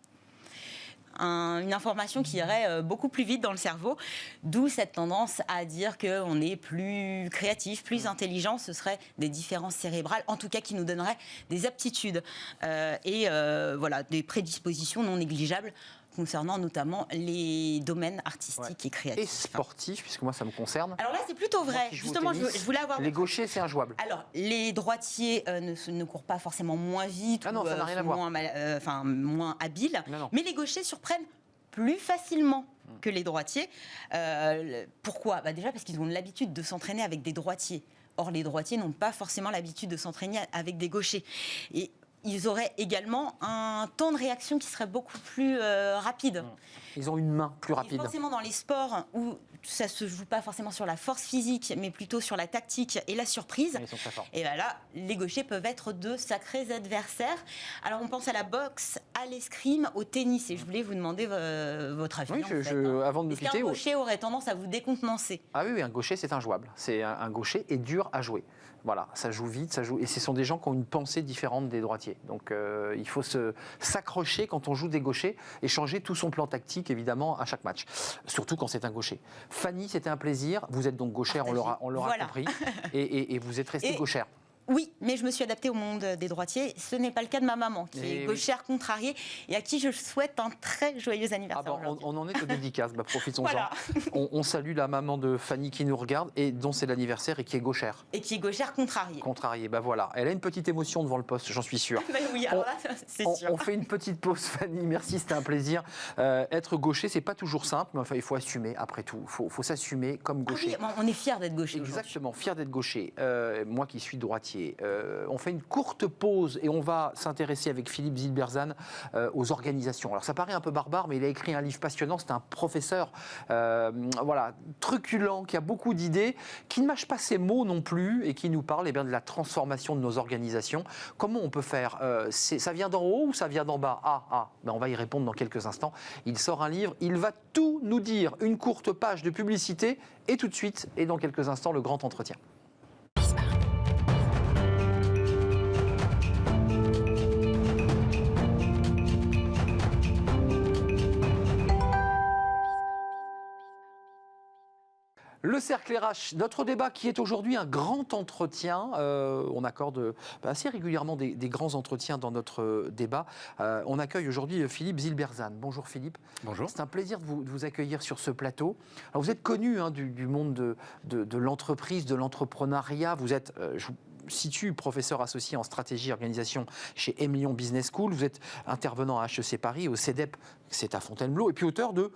Une information qui irait beaucoup plus vite dans le cerveau, d'où cette tendance à dire qu'on est plus créatif, plus intelligent. Ce serait des différences cérébrales, en tout cas qui nous donneraient des aptitudes voilà, des prédispositions non négligeables concernant notamment les domaines artistiques et créatifs. Et sportifs, puisque moi ça me concerne. Alors là, c'est plutôt vrai. Justement, je voulais avoir... Les gauchers, c'est injouable. Alors, les droitiers ne courent pas forcément moins vite ça n'a rien à voir. moins habiles, Non. mais les gauchers surprennent plus facilement que les droitiers. Pourquoi ? Déjà parce qu'ils ont l'habitude de s'entraîner avec des droitiers. Or, les droitiers n'ont pas forcément l'habitude de s'entraîner avec des gauchers. Et ils auraient également un temps de réaction qui serait beaucoup plus rapide. Ils ont une main plus rapide. Et forcément, dans les sports où ça ne se joue pas forcément sur la force physique, mais plutôt sur la tactique et la surprise, Ils sont très forts. et bien là, les gauchers peuvent être de sacrés adversaires. Alors, on pense à la boxe, à l'escrime, au tennis. Et je voulais vous demander votre avis. Oui, avant de nous Est-ce quitter. qu'un gaucher aurait tendance à vous décontenancer ? Ah oui, un gaucher, c'est injouable. Un gaucher est dur à jouer. Voilà, ça joue vite, et ce sont des gens qui ont une pensée différente des droitiers. Donc il faut s'accrocher quand on joue des gauchers et changer tout son plan tactique, évidemment, à chaque match. Surtout quand c'est un gaucher. Fanny, c'était un plaisir. Vous êtes donc gauchère, on l'aura compris. Et vous êtes restée gauchère. Oui, mais je me suis adaptée au monde des droitiers. Ce n'est pas le cas de ma maman, qui est gauchère contrariée et à qui je souhaite un très joyeux anniversaire. On en est aux dédicaces, profitons-en. Voilà. On salue la maman de Fanny qui nous regarde et dont c'est l'anniversaire et qui est gauchère. Et qui est gauchère contrariée. Contrariée, voilà. Elle a une petite émotion devant le poste, j'en suis sûr. Oui, alors là, c'est sûr. On fait une petite pause, Fanny. Merci, c'était un plaisir. Être gaucher, c'est pas toujours simple, mais enfin, il faut assumer après tout. Il faut s'assumer comme gaucher. Ah oui, on est fiers d'être gaucher. Exactement, fier d'être gaucher. Moi qui suis droitier. On fait une courte pause et on va s'intéresser avec Philippe Zilberzan aux organisations. Alors ça paraît un peu barbare, mais il a écrit un livre passionnant. C'est un professeur truculent, qui a beaucoup d'idées, qui ne mâche pas ses mots non plus et qui nous parle de la transformation de nos organisations. Comment on peut faire ça vient d'en haut ou ça vient d'en bas? On va y répondre dans quelques instants. Il sort un livre, il va tout nous dire. Une courte page de publicité et tout de suite, et dans quelques instants, le grand entretien. Le cercle RH, notre débat qui est aujourd'hui un grand entretien. On accorde assez régulièrement des grands entretiens dans notre débat. On accueille aujourd'hui Philippe Zilberzan. Bonjour Philippe. Bonjour. C'est un plaisir de vous accueillir sur ce plateau. Alors, vous êtes connu du monde de l'entreprise, de l'entrepreneuriat. Vous êtes, je vous situe, professeur associé en stratégie et organisation chez M. Lyon Business School. Vous êtes intervenant à HEC Paris, au CEDEP, c'est à Fontainebleau, et puis auteur de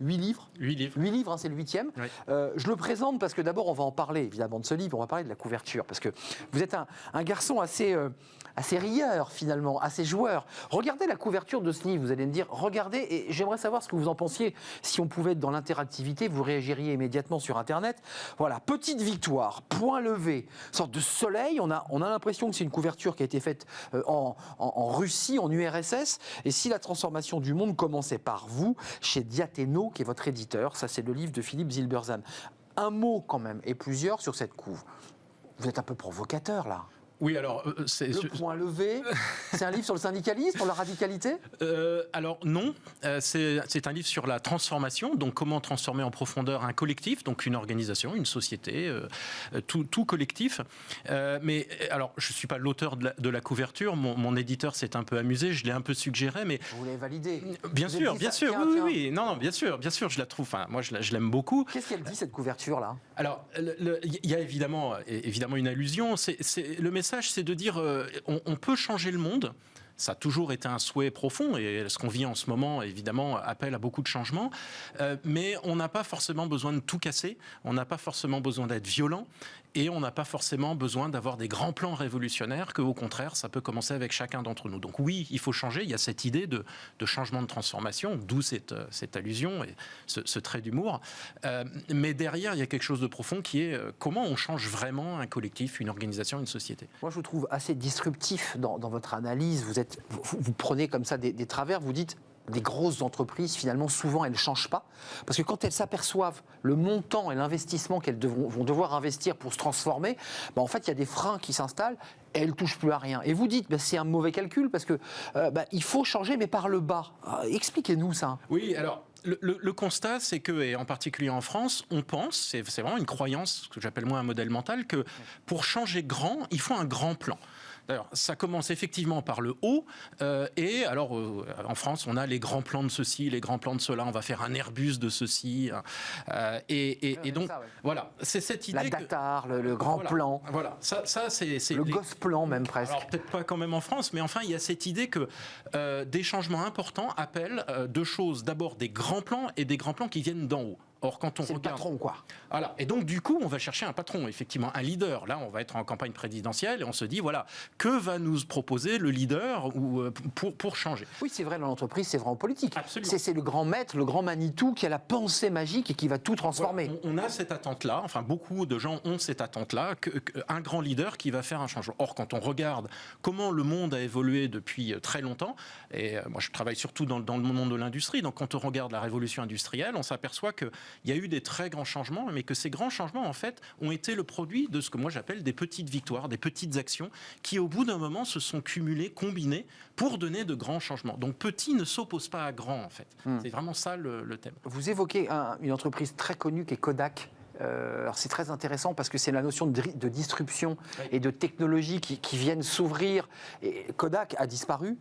8 livres. 8 livres, c'est le 8e. Oui. Je le présente parce que d'abord, on va en parler évidemment de ce livre, on va parler de la couverture, parce que vous êtes un garçon assez rieur finalement, assez joueur. Regardez la couverture de ce livre, vous allez me dire, regardez, et j'aimerais savoir ce que vous en pensiez. Si on pouvait être dans l'interactivité, vous réagiriez immédiatement sur Internet. Voilà, petite victoire, point levé, sorte de soleil. On a l'impression que c'est une couverture qui a été faite en Russie, en URSS. Et si la transformation du monde commençait par vous, chez Diathéno, qui est votre éditeur, ça c'est le livre de Philippe Zilberzan. Un mot quand même, et plusieurs sur cette couve. Vous êtes un peu provocateur là. Oui, alors Le point levé, c'est un livre sur le syndicalisme, sur la radicalité? Alors non, c'est un livre sur la transformation, donc comment transformer en profondeur un collectif, donc une organisation, une société, tout collectif. Mais alors, je ne suis pas l'auteur de la couverture, mon éditeur s'est un peu amusé, je l'ai un peu suggéré, mais... Vous l'avez validé? Bien sûr, oui, non, bien sûr, je la trouve, enfin, moi je l'aime beaucoup. Qu'est-ce qu'elle dit, cette couverture-là? Alors, il y a évidemment une allusion, le message, c'est de dire on peut changer le monde. Ça a toujours été un souhait profond et ce qu'on vit en ce moment, évidemment, appelle à beaucoup de changements. Mais on n'a pas forcément besoin de tout casser, on n'a pas forcément besoin d'être violent et on n'a pas forcément besoin d'avoir des grands plans révolutionnaires, qu'au contraire, ça peut commencer avec chacun d'entre nous. Donc oui, il faut changer, il y a cette idée de changement de transformation, d'où cette allusion et ce trait d'humour. Mais derrière, il y a quelque chose de profond qui est comment on change vraiment un collectif, une organisation, une société. Moi, je vous trouve assez disruptif dans votre analyse. Vous prenez comme ça des travers, vous dites des grosses entreprises, finalement, souvent, elles ne changent pas. Parce que quand elles s'aperçoivent le montant et l'investissement qu'elles vont devoir investir pour se transformer, en fait, il y a des freins qui s'installent et elles ne touchent plus à rien. Et vous dites, c'est un mauvais calcul parce que il faut changer, mais par le bas. Expliquez-nous ça. Oui, alors... Le constat, c'est que, et en particulier en France, on pense, c'est vraiment une croyance, ce que j'appelle moi un modèle mental, que pour changer grand, il faut un grand plan. D'ailleurs, ça commence effectivement par le haut, et alors en France, on a les grands plans de ceci, les grands plans de cela, on va faire un Airbus de ceci, et donc ça, ouais. Voilà, c'est cette idée. La Datar, le grand plan. Voilà, ça c'est le Gosplan même presque. Alors peut-être pas quand même en France, mais enfin il y a cette idée que des changements importants appellent deux choses. D'abord des grands plans et des grands plans qui viennent d'en haut. Or, quand on c'est regarde, le patron, quoi. Voilà. Et donc, du coup, on va chercher un patron, effectivement, un leader. Là, on va être en campagne présidentielle et on se dit, voilà, que va nous proposer le leader pour changer? Oui, c'est vrai dans l'entreprise, c'est vrai en politique. Absolument. C'est le grand maître, le grand Manitou qui a la pensée magique et qui va tout transformer. Voilà. On a cette attente-là, enfin, beaucoup de gens ont cette attente-là, un grand leader qui va faire un changement. Or, quand on regarde comment le monde a évolué depuis très longtemps, et moi, je travaille surtout dans le monde de l'industrie, donc quand on regarde la révolution industrielle, on s'aperçoit que il y a eu des très grands changements, mais que ces grands changements, en fait, ont été le produit de ce que moi j'appelle des petites victoires, des petites actions, qui au bout d'un moment se sont cumulées, combinées, pour donner de grands changements. Donc petit ne s'oppose pas à grand, en fait. C'est vraiment ça le thème. Vous évoquez une entreprise très connue qui est Kodak. Alors c'est très intéressant parce que c'est la notion de disruption et de technologie qui viennent s'ouvrir. Et Kodak a disparu.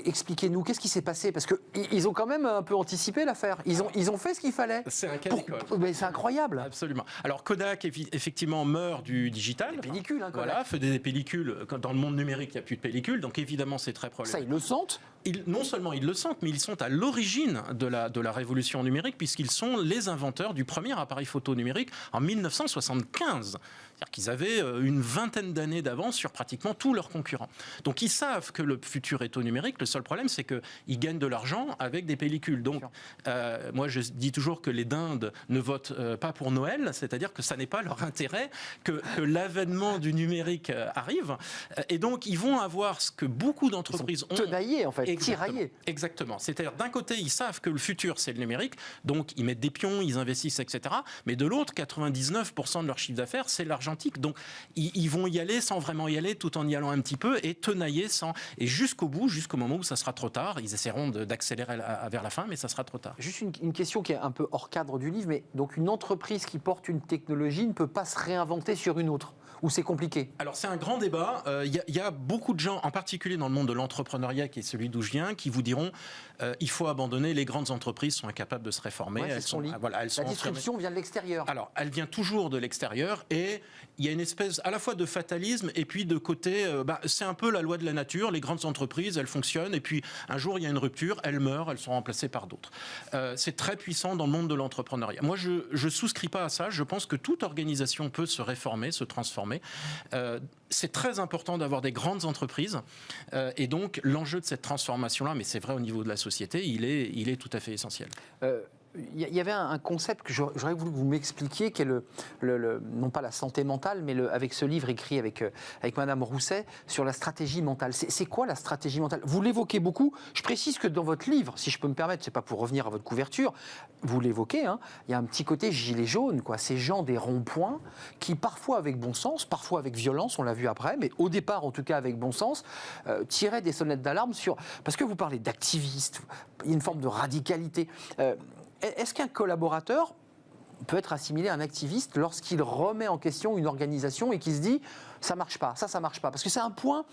Expliquez-nous, qu'est-ce qui s'est passé? Parce qu'ils ont quand même un peu anticipé l'affaire. Ils ont fait ce qu'il fallait. C'est un cas d'école. Mais c'est incroyable. Absolument. Alors Kodak, effectivement, meurt du digital. Des pellicules, hein, Kodak. Voilà, fait des pellicules. Dans le monde numérique, il n'y a plus de pellicules. Donc évidemment, c'est très problématique. Ça, ils le sentent? Non seulement ils le sentent, mais ils sont à l'origine de la révolution numérique, puisqu'ils sont les inventeurs du premier appareil photo numérique en 1975. C'est-à-dire qu'ils avaient une vingtaine d'années d'avance sur pratiquement tous leurs concurrents. Donc ils savent que le futur est au numérique. Le seul problème, c'est qu'ils gagnent de l'argent avec des pellicules. Donc moi, je dis toujours que les dindes ne votent pas pour Noël, c'est-à-dire que ça n'est pas leur intérêt que l'avènement du numérique arrive. Et donc ils vont avoir ce que beaucoup d'entreprises ont... Tenaillés, en fait. Tiraillés. Exactement. C'est-à-dire, d'un côté, ils savent que le futur, c'est le numérique, donc ils mettent des pions, ils investissent, etc. Mais de l'autre, 99% de leur chiffre d'affaires, c'est l'argentique. Donc, ils vont y aller sans vraiment y aller, tout en y allant un petit peu, et tenailler et jusqu'au bout, jusqu'au moment où ça sera trop tard. Ils essaieront d'accélérer vers la fin, mais ça sera trop tard. Juste une question qui est un peu hors cadre du livre, mais donc une entreprise qui porte une technologie ne peut pas se réinventer sur une autre? Ou c'est compliqué? Alors c'est un grand débat. Il y a beaucoup de gens, en particulier dans le monde de l'entrepreneuriat, qui est celui d'où je viens, qui vous diront il faut abandonner, les grandes entreprises sont incapables de se réformer. Ouais, la disruption vient de l'extérieur. Alors elle vient toujours de l'extérieur et il y a une espèce à la fois de fatalisme et puis de côté, c'est un peu la loi de la nature. Les grandes entreprises, elles fonctionnent et puis un jour il y a une rupture, elles meurent, elles sont remplacées par d'autres. C'est très puissant dans le monde de l'entrepreneuriat. Moi je souscris pas à ça. Je pense que toute organisation peut se réformer, se transformer. C'est très important d'avoir des grandes entreprises et donc l'enjeu de cette transformation-là, mais c'est vrai au niveau de la société, il est tout à fait essentiel. Il y avait un concept que j'aurais voulu que vous m'expliquiez, qui est non pas la santé mentale, mais avec ce livre écrit avec Madame Rousset sur la stratégie mentale. C'est quoi la stratégie mentale? Vous l'évoquez beaucoup. Je précise que dans votre livre, si je peux me permettre, c'est pas pour revenir à votre couverture, vous l'évoquez, hein, il y a un petit côté gilet jaune, quoi. Ces gens des ronds-points qui, parfois avec bon sens, parfois avec violence, on l'a vu après, mais au départ, en tout cas avec bon sens, tiraient des sonnettes d'alarme sur... Parce que vous parlez d'activistes, il y a une forme de radicalité. Est-ce qu'un collaborateur peut être assimilé à un activiste lorsqu'il remet en question une organisation et qui se dit ça marche pas, ça marche pas? Parce que c'est un point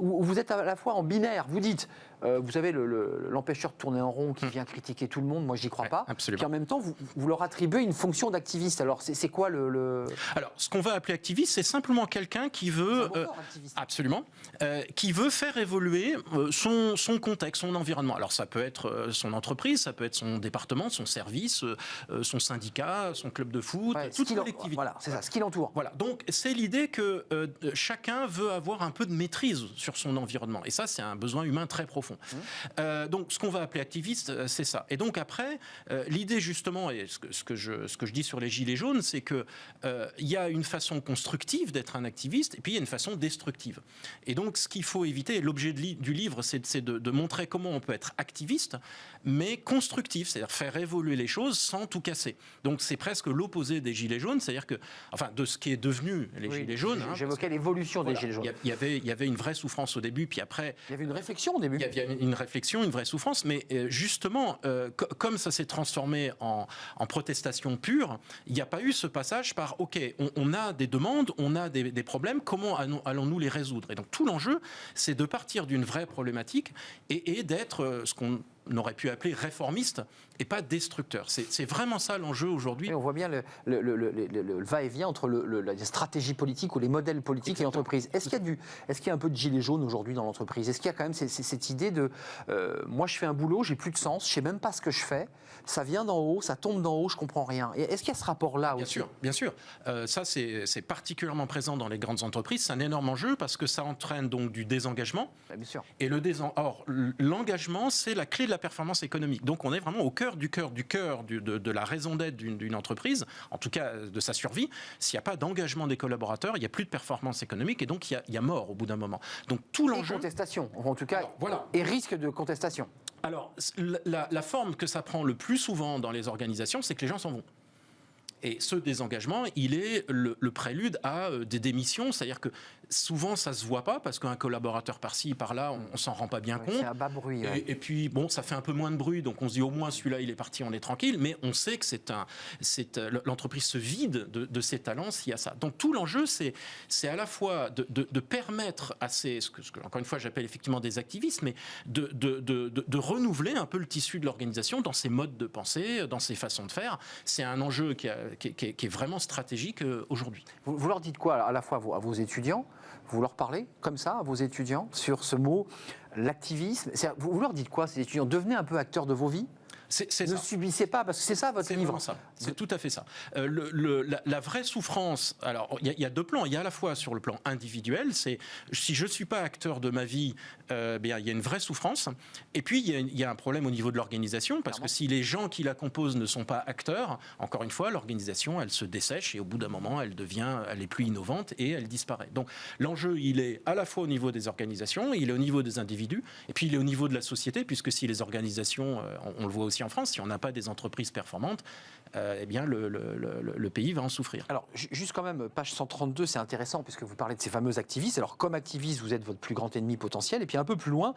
où vous êtes à la fois en binaire. Vous dites, vous savez, l'empêcheur de tourner en rond qui vient critiquer tout le monde, moi j'y crois pas. Absolument. Puis en même temps, vous leur attribuez une fonction d'activiste. Alors c'est quoi Alors, ce qu'on va appeler activiste, c'est simplement quelqu'un qui veut... absolument. Qui veut faire évoluer son contexte, son environnement. Alors ça peut être son entreprise, ça peut être son département, son service, son syndicat, son club de foot, toute collectivité. Voilà, c'est ça, ce qui l'entoure. Voilà, donc c'est l'idée que chacun veut avoir un peu de maîtrise sur son environnement. Et ça, c'est un besoin humain très profond. Donc, ce qu'on va appeler activiste, c'est ça. Et donc après, l'idée justement, et ce que je dis sur les gilets jaunes, c'est que il y a une façon constructive d'être un activiste, et puis il y a une façon destructive. Et donc, ce qu'il faut éviter, l'objet du livre, c'est de montrer comment on peut être activiste, mais constructif, c'est-à-dire faire évoluer les choses sans tout casser. Donc, c'est presque l'opposé des gilets jaunes, c'est-à-dire que, enfin, de ce qui est devenu les gilets jaunes. J'évoquais l'évolution des gilets jaunes. Il y avait une vraie souffrance au début, puis après... Il y avait une réflexion au début. Il y avait une réflexion, une vraie souffrance, mais justement, comme ça s'est transformé en protestation pure, il n'y a pas eu ce passage par, OK, on a des demandes, on a des problèmes, comment allons-nous les résoudre? Et donc tout l'enjeu, c'est de partir d'une vraie problématique et d'être ce qu'on aurait pu appeler réformiste et pas destructeur. C'est vraiment ça l'enjeu aujourd'hui. Et on voit bien le va-et-vient entre la stratégie politique ou les modèles politiques et l'entreprise. Est-ce qu'il y a un peu de gilet jaune aujourd'hui dans l'entreprise? Est-ce qu'il y a quand même cette idée de moi je fais un boulot, j'ai plus de sens, je sais même pas ce que je fais, ça vient d'en haut, ça tombe d'en haut, je comprends rien. Est-ce qu'il y a ce rapport-là aussi? Bien sûr. Ça c'est particulièrement présent dans les grandes entreprises. C'est un énorme enjeu parce que ça entraîne donc du désengagement. Bien sûr. Et or l'engagement, c'est la clé de la performance économique. Donc on est vraiment au cœur de la raison d'être d'une entreprise, en tout cas de sa survie. S'il n'y a pas d'engagement des collaborateurs, il n'y a plus de performance économique et donc il y a mort au bout d'un moment. Donc tout l'enjeu... Et contestation, en tout cas, alors, voilà. Et risque de contestation. Alors, la forme que ça prend le plus souvent dans les organisations, c'est que les gens s'en vont. Et ce désengagement, il est le prélude à des démissions, c'est-à-dire que souvent ça se voit pas parce qu'un collaborateur par-ci, par-là, on s'en rend pas bien compte. C'est un bas bruit. Et puis bon, ça fait un peu moins de bruit, donc on se dit au moins celui-là il est parti, on est tranquille. Mais on sait que l'entreprise se vide de ses talents s'il y a ça. Donc tout l'enjeu, c'est à la fois de permettre à ce que encore une fois j'appelle effectivement des activistes, mais de renouveler un peu le tissu de l'organisation dans ses modes de pensée, dans ses façons de faire. C'est un enjeu qui est vraiment stratégique aujourd'hui. Vous leur dites quoi à la fois à vos étudiants? Vous leur parlez comme ça à vos étudiants sur ce mot, l'activisme? Vous leur dites quoi, ces étudiants? Devenez un peu acteurs de vos vies? Ne subissez pas, parce que c'est ça votre livre. C'est tout à fait ça. La vraie souffrance, alors il y a deux plans. Il y a à la fois sur le plan individuel, c'est si je ne suis pas acteur de ma vie, il y a une vraie souffrance. Et puis il y a un problème au niveau de l'organisation, parce que si les gens qui la composent ne sont pas acteurs, encore une fois, l'organisation, elle se dessèche et au bout d'un moment, elle est plus innovante et elle disparaît. Donc l'enjeu, il est à la fois au niveau des organisations, il est au niveau des individus, et puis il est au niveau de la société, puisque si les organisations, on le voit aussi en France, si on n'a pas des entreprises performantes, eh bien le pays va en souffrir. Alors, juste quand même, page 132, c'est intéressant puisque vous parlez de ces fameux activistes. Alors, comme activiste, vous êtes votre plus grand ennemi potentiel. Et puis, un peu plus loin,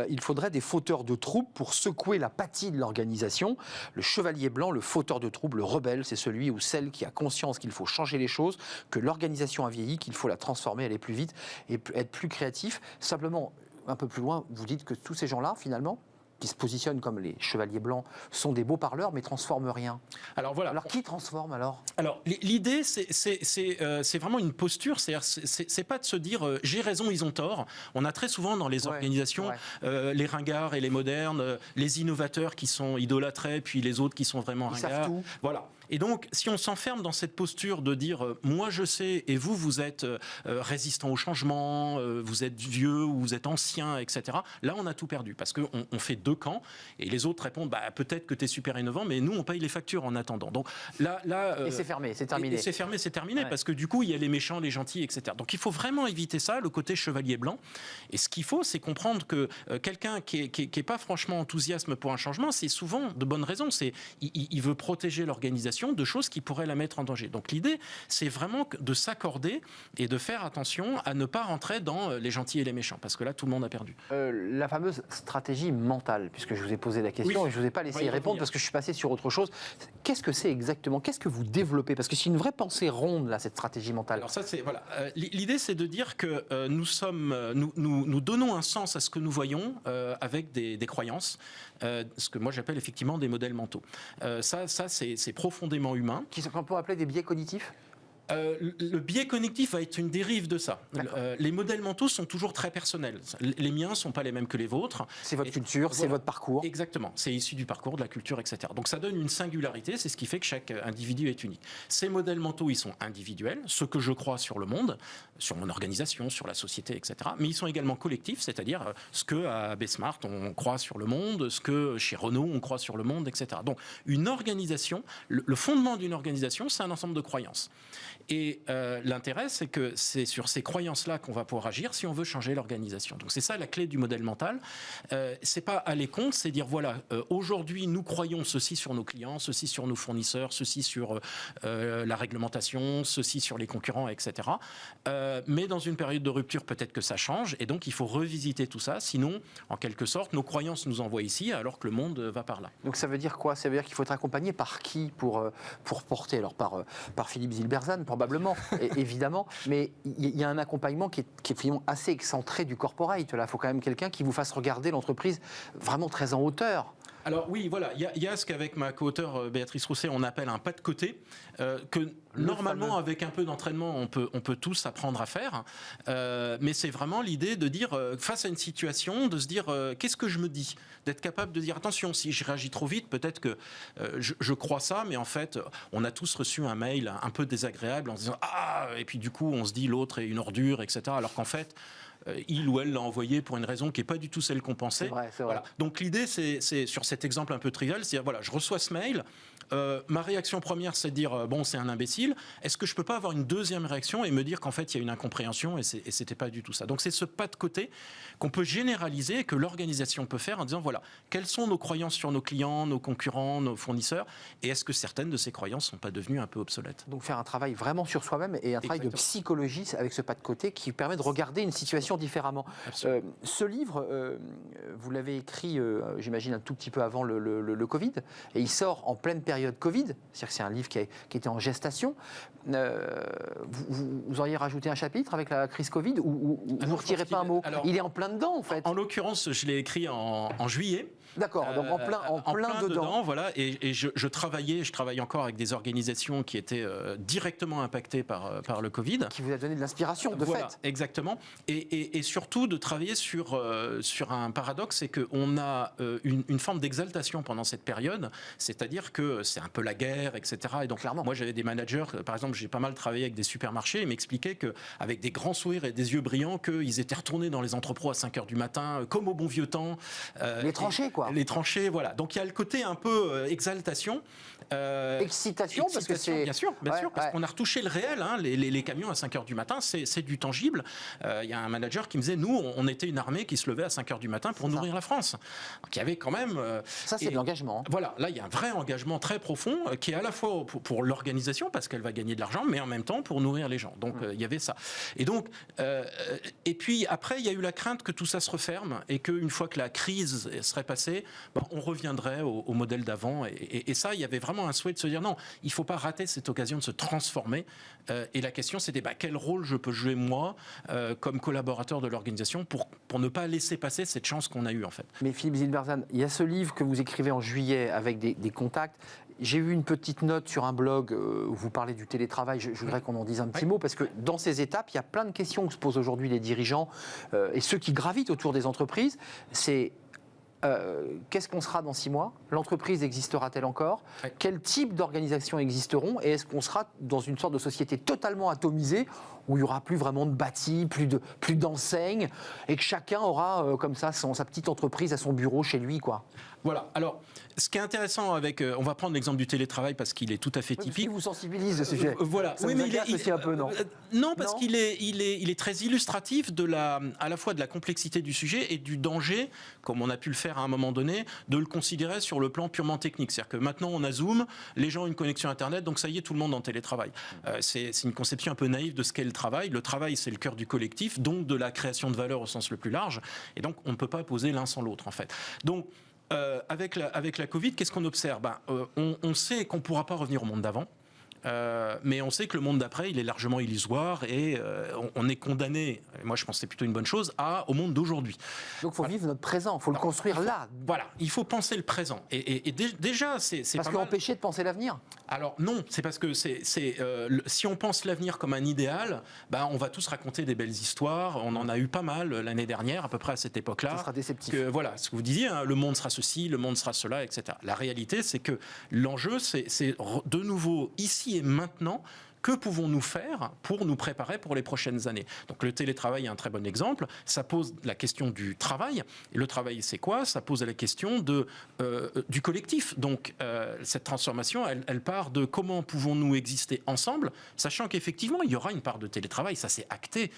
il faudrait des fauteurs de troubles pour secouer l'apathie de l'organisation. Le chevalier blanc, le fauteur de troubles, le rebelle, c'est celui ou celle qui a conscience qu'il faut changer les choses, que l'organisation a vieilli, qu'il faut la transformer, aller plus vite et être plus créatif. Simplement, un peu plus loin, vous dites que tous ces gens-là, finalement, qui se positionnent comme les chevaliers blancs, sont des beaux parleurs, mais transforment rien. Alors voilà. Alors qui transforme alors? Alors l'idée, c'est vraiment une posture. C'est pas de se dire j'ai raison, ils ont tort. On a très souvent dans les organisations les ringards et les modernes, les innovateurs qui sont idolâtrés, puis les autres qui sont vraiment ringards. Savent tout. Voilà. Et donc, si on s'enferme dans cette posture de dire moi je sais et vous êtes résistant au changement, vous êtes vieux ou vous êtes ancien, etc. Là, on a tout perdu parce qu'on fait deux camps et les autres répondent peut-être que tu es super innovant, mais nous on paye les factures en attendant. Donc là, et c'est fermé, c'est terminé. Et c'est fermé, c'est terminé parce que du coup il y a les méchants, les gentils, etc. Donc il faut vraiment éviter ça, le côté chevalier blanc. Et ce qu'il faut, c'est comprendre que quelqu'un qui est pas franchement enthousiaste pour un changement, c'est souvent de bonnes raisons. Il veut protéger l'organisation de choses qui pourraient la mettre en danger. Donc l'idée, c'est vraiment de s'accorder et de faire attention à ne pas rentrer dans les gentils et les méchants, parce que là, tout le monde a perdu. La fameuse stratégie mentale, puisque je vous ai posé la question et je ne vous ai pas laissé y répondre parce que je suis passé sur autre chose. Qu'est-ce que c'est exactement? Qu'est-ce que vous développez? Parce que c'est une vraie pensée ronde, là, cette stratégie mentale. Alors ça, c'est voilà. L'idée, c'est de dire que nous donnons un sens à ce que nous voyons avec des croyances, ce que moi j'appelle effectivement des modèles mentaux. Ça c'est profondément humain. Qu'on peut appeler des biais cognitifs? Le biais cognitif va être une dérive de ça. Les modèles mentaux sont toujours très personnels. Les miens ne sont pas les mêmes que les vôtres. C'est votre culture, c'est votre parcours. Exactement, c'est issu du parcours, de la culture, etc. Donc ça donne une singularité, c'est ce qui fait que chaque individu est unique. Ces modèles mentaux, ils sont individuels, ce que je crois sur le monde, sur mon organisation, sur la société, etc. Mais ils sont également collectifs, c'est-à-dire ce que à Besmart on croit sur le monde, ce que chez Renault on croit sur le monde, etc. Donc une organisation, le fondement d'une organisation, c'est un ensemble de croyances. Et l'intérêt, c'est que c'est sur ces croyances-là qu'on va pouvoir agir si on veut changer l'organisation. Donc c'est ça la clé du modèle mental. C'est pas aller contre, c'est dire voilà, aujourd'hui nous croyons ceci sur nos clients, ceci sur nos fournisseurs, ceci sur la réglementation, ceci sur les concurrents, etc. Mais dans une période de rupture, peut-être que ça change, et donc il faut revisiter tout ça. Sinon, en quelque sorte, nos croyances nous envoient ici, alors que le monde va par là. Donc ça veut dire quoi? Ça veut dire qu'il faut être accompagné par qui pour porter? Alors par Philippe Zilberzan, probablement, évidemment, mais il y a un accompagnement qui est finalement assez excentré du corporate. Là, il faut quand même quelqu'un qui vous fasse regarder l'entreprise vraiment très en hauteur. Alors oui, voilà, il y a ce qu'avec ma co-auteure Béatrice Rousset, on appelle un pas de côté, que normalement, avec un peu d'entraînement, on peut tous apprendre à faire. Mais c'est vraiment l'idée de dire, face à une situation, de se dire, qu'est-ce que je me dis? D'être capable de dire, attention, si je réagis trop vite, peut-être que je crois ça, mais en fait, on a tous reçu un mail un peu désagréable en se disant, ah, et puis du coup, on se dit, l'autre est une ordure, etc. Alors qu'en fait, il ou elle l'a envoyé pour une raison qui n'est pas du tout celle qu'on pensait. C'est vrai. Voilà. Donc l'idée, c'est sur cet exemple un peu trivial, c'est-à-dire, voilà, je reçois ce mail, ma réaction première, c'est de dire, bon, c'est un imbécile. Est-ce que je ne peux pas avoir une deuxième réaction et me dire qu'en fait, il y a une incompréhension et ce n'était pas du tout ça. Donc c'est ce pas de côté qu'on peut généraliser, que l'organisation peut faire en disant, voilà, quelles sont nos croyances sur nos clients, nos concurrents, nos fournisseurs, et est-ce que certaines de ces croyances ne sont pas devenues un peu obsolètes? Donc faire un travail vraiment sur soi-même et un travail de psychologie avec ce pas de côté qui permet de regarder une situation différemment. Ce livre, vous l'avez écit, j'imagine, un tout petit peu avant le Covid, et il sort en pleine période Covid, c'est-à-dire que c'est un livre qui était en gestation. Vous auriez rajouté un chapitre avec la crise Covid ou vous ne retirez pas un mot? Il est en plein dedans, en fait. En l'occurrence, je l'ai écrit en juillet. D'accord, donc en plein dedans. Voilà, et je travaille encore avec des organisations qui étaient directement impactées par le Covid. Qui vous a donné de l'inspiration, de fait. Exactement. Et surtout de travailler sur un paradoxe, c'est qu'on a une forme d'exaltation pendant cette période, c'est-à-dire que c'est un peu la guerre, etc. Et donc, clairement, moi j'avais des managers, par exemple, j'ai pas mal travaillé avec des supermarchés, ils m'expliquaient qu'avec des grands sourires et des yeux brillants, qu'ils étaient retournés dans les entrepôts à 5h du matin, comme au bon vieux temps. Les tranchées, quoi. Les tranchées, voilà. Donc il y a le côté un peu exaltation. Excitation, parce que c'est... Bien sûr, parce qu'on a retouché le réel. Hein, les camions à 5h du matin, c'est du tangible. Il y a un manager qui me disait, nous, on était une armée qui se levait à 5h du matin pour nourrir la France. Donc il y avait quand même... ça, c'est de l'engagement. Voilà, là, il y a un vrai engagement très profond qui est à la fois pour l'organisation, parce qu'elle va gagner de l'argent, mais en même temps pour nourrir les gens. Donc il y avait ça. Et donc, et puis après, il y a eu la crainte que tout ça se referme et qu'une fois que la crise serait passée, on reviendrait au modèle d'avant. Et ça, il y avait vraiment un souhait de se dire non, il ne faut pas rater cette occasion de se transformer. Et la question, c'était quel rôle je peux jouer moi, comme collaborateur de l'organisation, pour ne pas laisser passer cette chance qu'on a eue, en fait. Mais Philippe Zilberzan, il y a ce livre que vous écrivez en juillet avec des contacts. J'ai eu une petite note sur un blog où vous parlez du télétravail. Je voudrais qu'on en dise un petit mot, parce que dans ces étapes, il y a plein de questions que se posent aujourd'hui les dirigeants et ceux qui gravitent autour des entreprises. C'est qu'est-ce qu'on sera dans 6 mois? L'entreprise existera-t-elle encore? Ouais. Quel type d'organisations existeront? Et est-ce qu'on sera dans une sorte de société totalement atomisée où il n'y aura plus vraiment de bâti, plus d'enseignes, et que chacun aura comme ça sa petite entreprise à son bureau chez lui, quoi? Voilà. Alors, ce qui est intéressant avec, on va prendre l'exemple du télétravail parce qu'il est tout à fait Oui, typique. il vous sensibilise ce sujet. Voilà. Ça vous agace aussi un peu, non? Non, parce Non qu'il est très illustratif à la fois de la complexité du sujet et du danger, comme on a pu le faire à un moment donné, de le considérer sur le plan purement technique. C'est-à-dire que maintenant on a Zoom, les gens ont une connexion Internet, donc ça y est, tout le monde en télétravail. C'est une conception un peu naïve de ce qu'est le travail. Le travail, c'est le cœur du collectif, donc de la création de valeur au sens le plus large. Et donc on ne peut pas poser l'un sans l'autre, en fait. Donc, avec la Covid, qu'est-ce qu'on observe? On sait qu'on ne pourra pas revenir au monde d'avant. Mais on sait que le monde d'après, il est largement illusoire et on est condamné, moi je pense que c'est plutôt une bonne chose, au monde d'aujourd'hui. Donc il faut vivre notre présent, il faut le construire là. Voilà, il faut penser le présent. Et déjà, c'est Parce pas qu'empêcher de penser l'avenir. Alors non, c'est parce que si on pense l'avenir comme un idéal, on va tous raconter des belles histoires. On en a eu pas mal l'année dernière, à peu près à cette époque-là. Ça sera déceptif. Voilà, ce que vous disiez, hein, le monde sera ceci, le monde sera cela, etc. La réalité, c'est que l'enjeu, c'est de nouveau ici et maintenant. Que pouvons-nous faire pour nous préparer pour les prochaines années? Donc le télétravail est un très bon exemple. Ça pose la question du travail. Et le travail, c'est quoi? Ça pose la question du collectif. Donc cette transformation, elle part de comment pouvons-nous exister ensemble, sachant qu'effectivement, il y aura une part de télétravail, ça c'est acté.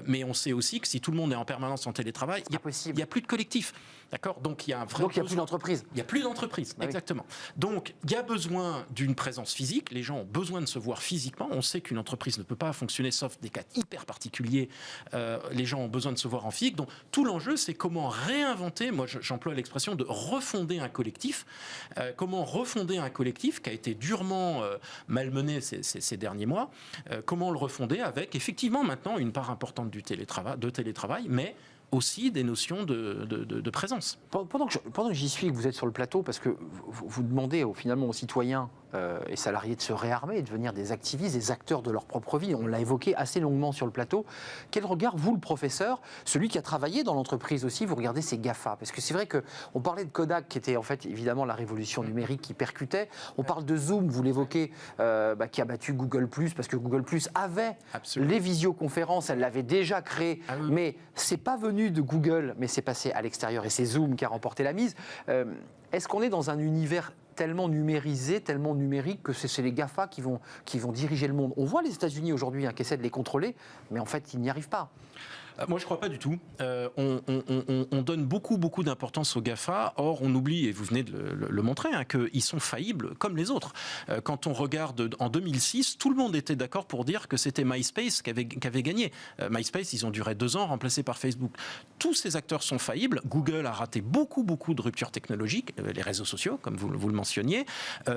Mais on sait aussi que si tout le monde est en permanence en télétravail, il n'y a plus de collectif. D'accord? Donc il y a un vrai Donc il n'y a plus d'entreprise. Il n'y a plus d'entreprise, exactement. Donc il y a besoin d'une présence physique. Les gens ont besoin de se voir physiquement. On sait qu'une entreprise ne peut pas fonctionner sauf des cas hyper particuliers. Les gens ont besoin de se voir en physique. Donc tout l'enjeu, c'est comment réinventer, moi j'emploie l'expression de refonder un collectif. Comment refonder un collectif qui a été durement malmené ces derniers mois. Comment le refonder avec effectivement maintenant une part importante de télétravail, mais aussi des notions de présence. Pendant que j'y suis, que vous êtes sur le plateau, parce que vous demandez finalement aux citoyens et salariés de se réarmer et de devenir des activistes, des acteurs de leur propre vie. On l'a évoqué assez longuement sur le plateau. Quel regard, vous, le professeur, celui qui a travaillé dans l'entreprise aussi, vous regardez ces GAFA? Parce que c'est vrai qu'on parlait de Kodak, qui était en fait évidemment la révolution numérique qui percutait. On parle de Zoom, vous l'évoquez, qui a battu Google+, parce que Google+, avait les visioconférences, elle l'avait déjà créé, mais c'est pas venu de Google, mais c'est passé à l'extérieur et c'est Zoom qui a remporté la mise. Est-ce qu'on est dans un univers tellement numérisé, tellement numérique que c'est les GAFA qui vont diriger le monde? On voit les États-Unis aujourd'hui qui essaient de les contrôler, mais en fait ils n'y arrivent pas. Moi, je ne crois pas du tout. On donne beaucoup d'importance aux GAFA. Or, on oublie, et vous venez de le montrer, qu'ils sont faillibles comme les autres. Quand on regarde en 2006, tout le monde était d'accord pour dire que c'était MySpace qui avait gagné. MySpace, ils ont duré 2 ans, remplacés par Facebook. Tous ces acteurs sont faillibles. Google a raté beaucoup de ruptures technologiques, les réseaux sociaux, comme vous le mentionniez.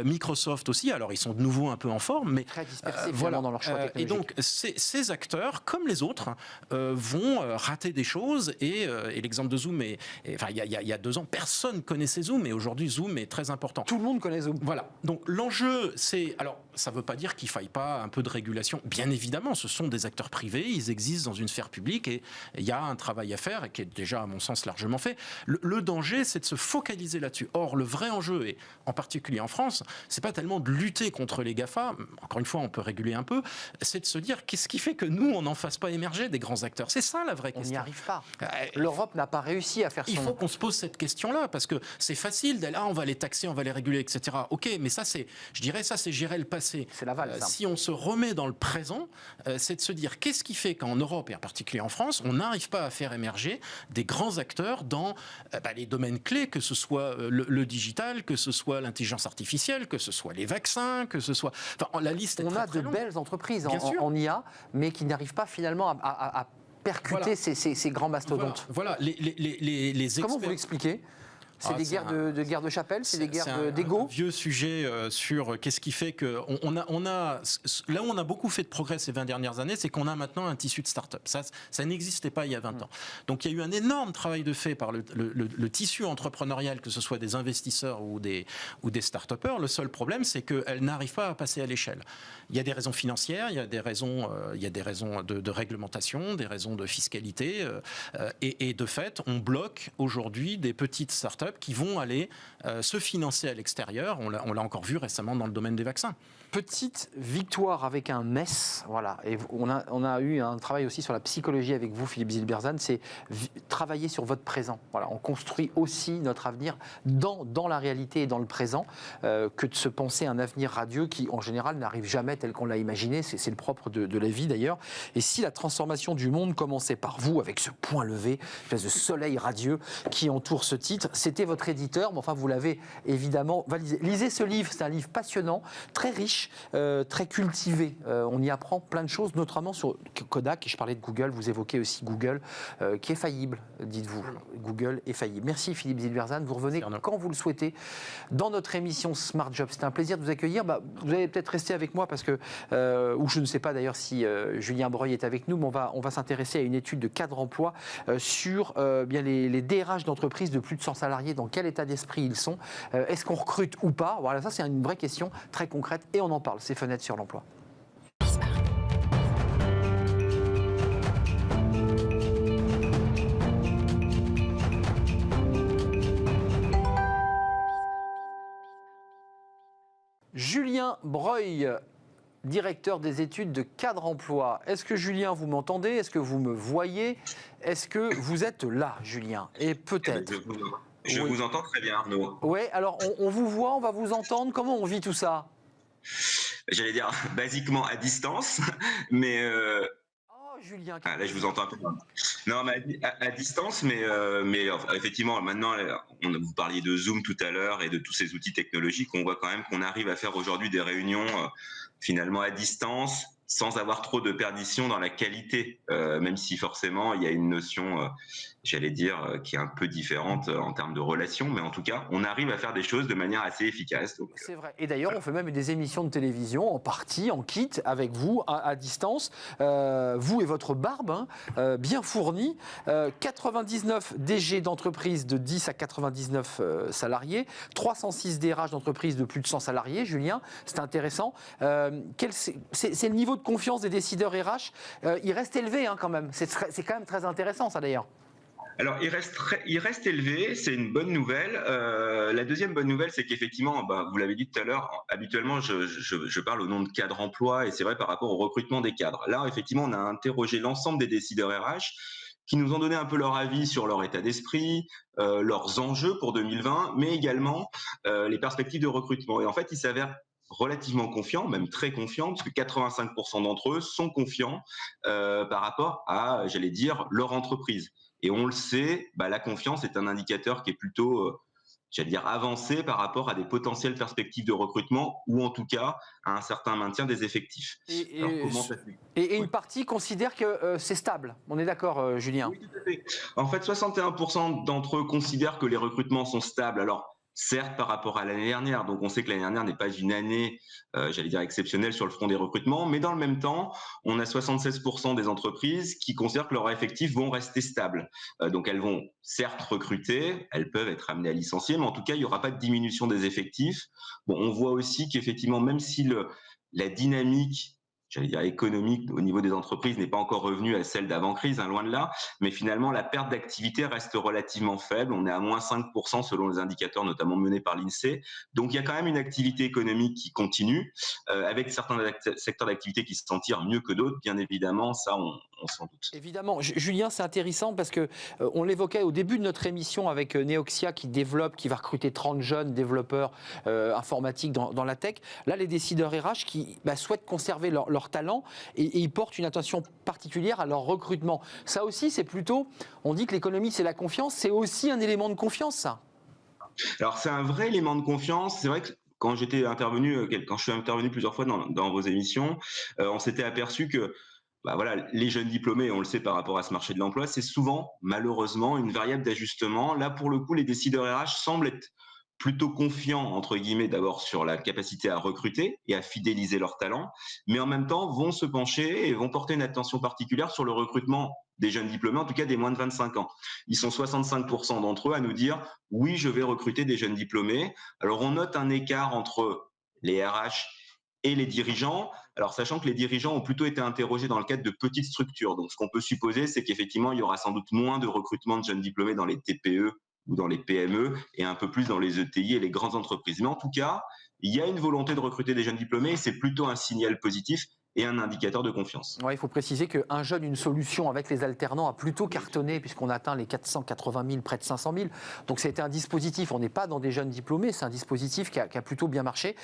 Microsoft aussi, alors ils sont de nouveau un peu en forme, mais très dispersés voilà, dans leur choix technologique. Et donc, ces acteurs, comme les autres, vont rater des choses et l'exemple de Zoom il y a 2 ans personne connaissait Zoom et aujourd'hui Zoom est très important. Tout le monde connaît Zoom. Voilà, donc l'enjeu c'est, alors ça ne veut pas dire qu'il ne faille pas un peu de régulation, bien évidemment ce sont des acteurs privés, ils existent dans une sphère publique et il y a un travail à faire et qui est déjà à mon sens largement fait. Le danger c'est de se focaliser là-dessus. Or le vrai enjeu, et en particulier en France, c'est pas tellement de lutter contre les GAFA, encore une fois on peut réguler un peu, c'est de se dire qu'est-ce qui fait que nous on n'en fasse pas émerger des grands acteurs. C'est ça la vraie question. On n'y arrive pas. L'Europe n'a pas réussi à faire son... Il faut qu'on se pose cette question-là, parce que c'est facile d'aller, on va les taxer, on va les réguler, etc. Ok, mais ça c'est, je dirais, ça c'est gérer le passé. C'est l'aval, ça. Si on se remet dans le présent, c'est de se dire, qu'est-ce qui fait qu'en Europe, et en particulier en France, on n'arrive pas à faire émerger des grands acteurs dans les domaines clés, que ce soit le digital, que ce soit l'intelligence artificielle, que ce soit les vaccins, que ce soit... Enfin, la liste est on très, a très de longue. belles entreprises en IA, mais qui n'arrivent pas finalement à percuter ces grands mastodontes. Voilà. Les experts... Comment vous l'expliquez? C'est des guerres de guerre de chapelle, c'est des guerres d'ego. Un vieux sujet sur qu'est-ce qui fait que là où on a beaucoup fait de progrès ces 20 dernières années, c'est qu'on a maintenant un tissu de start-up. Ça n'existait pas il y a 20 ans. Donc il y a eu un énorme travail de fait par le tissu entrepreneurial, que ce soit des investisseurs ou des start-upers. Le seul problème, c'est qu'elles n'arrivent pas à passer à l'échelle. Il y a des raisons financières, il y a des raisons de réglementation, des raisons de fiscalité, et de fait, on bloque aujourd'hui des petites start-up qui vont aller se financer à l'extérieur. On l'a encore vu récemment dans le domaine des vaccins. Petite victoire avec un MES, voilà. Et on a eu un travail aussi sur la psychologie avec vous, Philippe Zilberzan, c'est travailler sur votre présent. Voilà, on construit aussi notre avenir dans la réalité et dans le présent, que de se penser un avenir radieux qui, en général, n'arrive jamais tel qu'on l'a imaginé. C'est le propre de la vie, d'ailleurs. Et si la transformation du monde commençait par vous, avec ce point levé, une espèce de soleil radieux qui entoure ce titre, c'était votre éditeur, mais enfin, vous l'avez évidemment validé. Lisez ce livre, c'est un livre passionnant, très riche, très cultivé. On y apprend plein de choses, notamment sur Kodak. Et je parlais de Google, vous évoquez aussi Google, qui est faillible, dites-vous. Google est faillible. Merci Philippe Zilberzan. Vous revenez quand vous le souhaitez dans notre émission Smart Job. C'était un plaisir de vous accueillir. Vous allez peut-être rester avec moi parce que, ou je ne sais pas d'ailleurs si Julien Breuil est avec nous, mais on va s'intéresser à une étude de cadre emploi sur bien les DRH d'entreprises de plus de 100 salariés. Dans quel état d'esprit ils sont? Est-ce qu'on recrute ou pas? Voilà, ça c'est une vraie question très concrète et on en parle. C'est Fenêtre sur l'emploi. Julien Breuil, directeur des études de cadre emploi. Est-ce que Julien, vous m'entendez? Est-ce que vous me voyez? Est-ce que vous êtes là, Julien? Et peut-être. Je vous entends très bien, Arnaud. Oui, alors on vous voit, on va vous entendre. Comment on vit tout ça? J'allais dire basiquement à distance, mais... Julien. là, je vous entends un peu. Non, mais à distance, mais effectivement, maintenant, vous parliez de Zoom tout à l'heure et de tous ces outils technologiques. On voit quand même qu'on arrive à faire aujourd'hui des réunions finalement à distance, sans avoir trop de perdition dans la qualité, même si forcément il y a une notion, j'allais dire, qui est un peu différente en termes de relations, mais en tout cas, on arrive à faire des choses de manière assez efficace. C'est vrai. Et d'ailleurs, on fait même des émissions de télévision en partie, en kit, avec vous, à distance, vous et votre barbe, bien fournie, 99 DG d'entreprises de 10 à 99 salariés, 306 DRH d'entreprises de plus de 100 salariés, Julien, c'est intéressant. C'est le niveau de confiance des décideurs RH, il reste élevé quand même, c'est quand même très intéressant ça d'ailleurs. Alors, il reste élevé, c'est une bonne nouvelle. La deuxième bonne nouvelle, c'est qu'effectivement, vous l'avez dit tout à l'heure, habituellement, je parle au nom de cadre emploi, et c'est vrai par rapport au recrutement des cadres. Là, effectivement, on a interrogé l'ensemble des décideurs RH qui nous ont donné un peu leur avis sur leur état d'esprit, leurs enjeux pour 2020, mais également les perspectives de recrutement. Et en fait, ils s'avèrent relativement confiants, même très confiants, parce que 85% d'entre eux sont confiants par rapport à, j'allais dire, leur entreprise. Et on le sait, la confiance est un indicateur qui est plutôt, j'allais dire, avancé par rapport à des potentielles perspectives de recrutement ou en tout cas à un certain maintien des effectifs. Et une partie considère que c'est stable. On est d'accord, Julien? Oui, tout à fait. En fait, 61% d'entre eux considèrent que les recrutements sont stables. Alors, certes, par rapport à l'année dernière, donc on sait que l'année dernière n'est pas une année, j'allais dire, exceptionnelle sur le front des recrutements, mais dans le même temps, on a 76% des entreprises qui considèrent que leurs effectifs vont rester stables. Donc elles vont certes recruter, elles peuvent être amenées à licencier, mais en tout cas, il n'y aura pas de diminution des effectifs. Bon, on voit aussi qu'effectivement, même si la dynamique, j'allais dire économique au niveau des entreprises n'est pas encore revenue à celle d'avant-crise, loin de là, mais finalement la perte d'activité reste relativement faible, on est à moins 5% selon les indicateurs notamment menés par l'INSEE, donc il y a quand même une activité économique qui continue, avec certains secteurs d'activité qui se sentent mieux que d'autres, bien évidemment, ça on s'en doute. Évidemment, Julien, c'est intéressant parce que on l'évoquait au début de notre émission avec Neoxia qui va recruter 30 jeunes développeurs informatiques dans la tech. Là, les décideurs RH qui souhaitent conserver leur talent et ils portent une attention particulière à leur recrutement. Ça aussi, c'est plutôt, on dit que l'économie c'est la confiance, c'est aussi un élément de confiance, ça. Alors c'est un vrai élément de confiance, c'est vrai que quand je suis intervenu plusieurs fois dans vos émissions, on s'était aperçu que bah voilà, les jeunes diplômés, on le sait par rapport à ce marché de l'emploi, c'est souvent, malheureusement, une variable d'ajustement. Là, pour le coup, les décideurs RH semblent être plutôt confiants, entre guillemets, d'abord sur la capacité à recruter et à fidéliser leurs talents, mais en même temps vont se pencher et vont porter une attention particulière sur le recrutement des jeunes diplômés, en tout cas des moins de 25 ans. Ils sont 65% d'entre eux à nous dire « oui, je vais recruter des jeunes diplômés ». Alors, on note un écart entre les RH et les dirigeants. Alors, sachant que les dirigeants ont plutôt été interrogés dans le cadre de petites structures. Donc, ce qu'on peut supposer, c'est qu'effectivement, il y aura sans doute moins de recrutement de jeunes diplômés dans les TPE ou dans les PME et un peu plus dans les ETI et les grandes entreprises. Mais en tout cas, il y a une volonté de recruter des jeunes diplômés et c'est plutôt un signal positif et un indicateur de confiance. Ouais, il faut préciser qu'un jeune, une solution avec les alternants a plutôt cartonné puisqu'on atteint les 480 000, près de 500 000. Donc c'était un dispositif, on n'est pas dans des jeunes diplômés, c'est un dispositif qui a plutôt bien marché.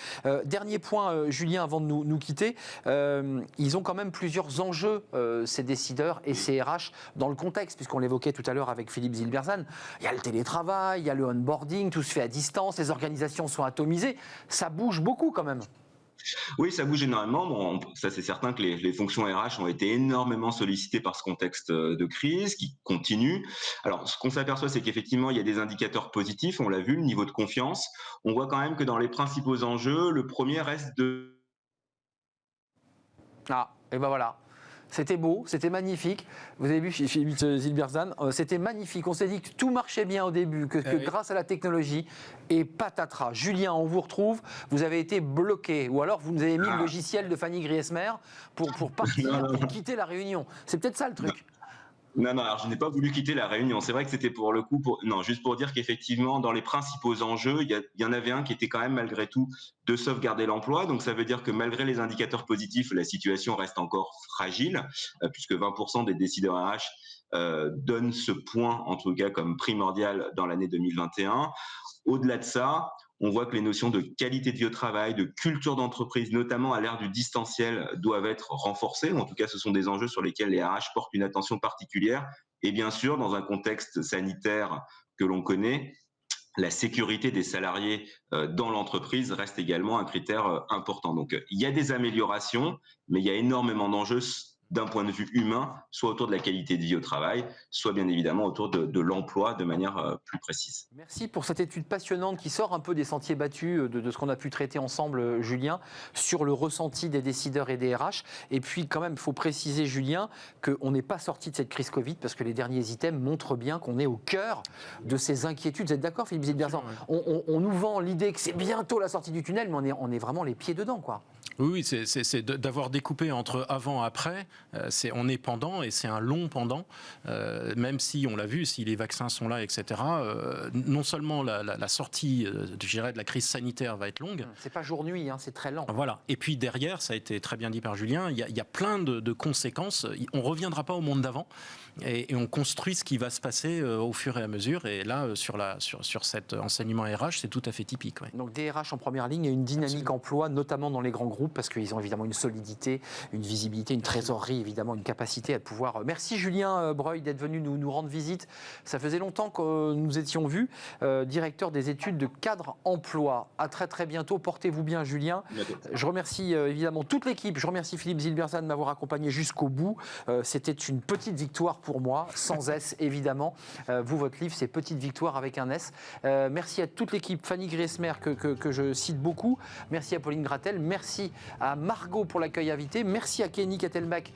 Dernier point, Julien, avant de nous quitter, ils ont quand même plusieurs enjeux, ces décideurs et ces RH, dans le contexte, puisqu'on l'évoquait tout à l'heure avec Philippe Zilberzan. Il y a le télétravail, il y a le onboarding, tout se fait à distance, les organisations sont atomisées. Ça bouge beaucoup quand même. Oui, ça bouge énormément. Bon, ça, c'est certain que les fonctions RH ont été énormément sollicitées par ce contexte de crise qui continue. Alors, ce qu'on s'aperçoit, c'est qu'effectivement, il y a des indicateurs positifs. On l'a vu, le niveau de confiance. On voit quand même que dans les principaux enjeux, le premier reste de... Ah, et ben voilà. C'était beau, c'était magnifique. Vous avez vu Philippe Zilberzan, c'était magnifique. On s'est dit que tout marchait bien au début, que grâce à la technologie, et patatras. Julien, on vous retrouve, vous avez été bloqué, ou alors vous nous avez mis le logiciel de Fanny Griesmer pour partir, pour quitter la réunion. C'est peut-être ça le truc. Non, alors je n'ai pas voulu quitter la réunion. C'est vrai que c'était pour le coup, non, juste pour dire qu'effectivement, dans les principaux enjeux, il y en avait un qui était quand même malgré tout de sauvegarder l'emploi. Donc ça veut dire que malgré les indicateurs positifs, la situation reste encore fragile, puisque 20% des décideurs RH donnent ce point, en tout cas, comme primordial dans l'année 2021. Au-delà de ça, on voit que les notions de qualité de vie au travail, de culture d'entreprise, notamment à l'ère du distanciel, doivent être renforcées. En tout cas, ce sont des enjeux sur lesquels les RH portent une attention particulière. Et bien sûr, dans un contexte sanitaire que l'on connaît, la sécurité des salariés dans l'entreprise reste également un critère important. Donc, il y a des améliorations, mais il y a énormément d'enjeux d'un point de vue humain, soit autour de la qualité de vie au travail, soit bien évidemment autour de l'emploi de manière plus précise. Merci pour cette étude passionnante qui sort un peu des sentiers battus de ce qu'on a pu traiter ensemble, Julien, sur le ressenti des décideurs et des RH. Et puis quand même, il faut préciser, Julien, qu'on n'est pas sorti de cette crise Covid parce que les derniers items montrent bien qu'on est au cœur de ces inquiétudes. Vous êtes d'accord, Philippe Zilberzan ? On nous vend l'idée que c'est bientôt la sortie du tunnel, mais on est vraiment les pieds dedans, quoi. Oui, c'est d'avoir découpé entre avant et après. On est pendant et c'est un long pendant. Même si, on l'a vu, si les vaccins sont là, etc., non seulement la sortie je dirais, de la crise sanitaire va être longue. C'est pas jour-nuit, hein, c'est très lent. Voilà. Et puis derrière, ça a été très bien dit par Julien, il y a plein de conséquences. On ne reviendra pas au monde d'avant. Et on construit ce qui va se passer au fur et à mesure. Et là, sur cet enseignement RH, c'est tout à fait typique. Ouais. Donc des RH en première ligne et une dynamique emploi, notamment dans les grands groupes, parce qu'ils ont évidemment une solidité, une visibilité, une trésorerie, évidemment une capacité à pouvoir... Merci Julien Breuil d'être venu nous rendre visite. Ça faisait longtemps que nous étions vus. Directeur des études de cadre emploi. À très très bientôt. Portez-vous bien Julien. Je remercie évidemment toute l'équipe. Je remercie Philippe Zilberzan de m'avoir accompagné jusqu'au bout. C'était une petite victoire pour moi, sans S évidemment. Vous, votre livre, c'est Petite Victoire avec un S. Merci à toute l'équipe, Fanny Griesmer que je cite beaucoup. Merci à Pauline Gratel. Merci à Margot pour l'accueil invité. Merci à Kenny Kettelbach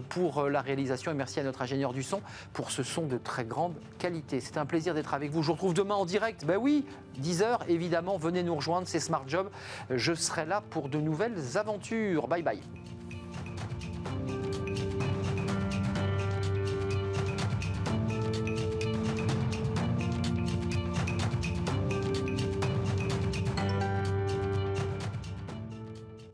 pour la réalisation et merci à notre ingénieur du son pour ce son de très grande qualité. C'était un plaisir d'être avec vous. Je vous retrouve demain en direct. Ben oui, 10h évidemment. Venez nous rejoindre, c'est Smart Job. Je serai là pour de nouvelles aventures. Bye bye.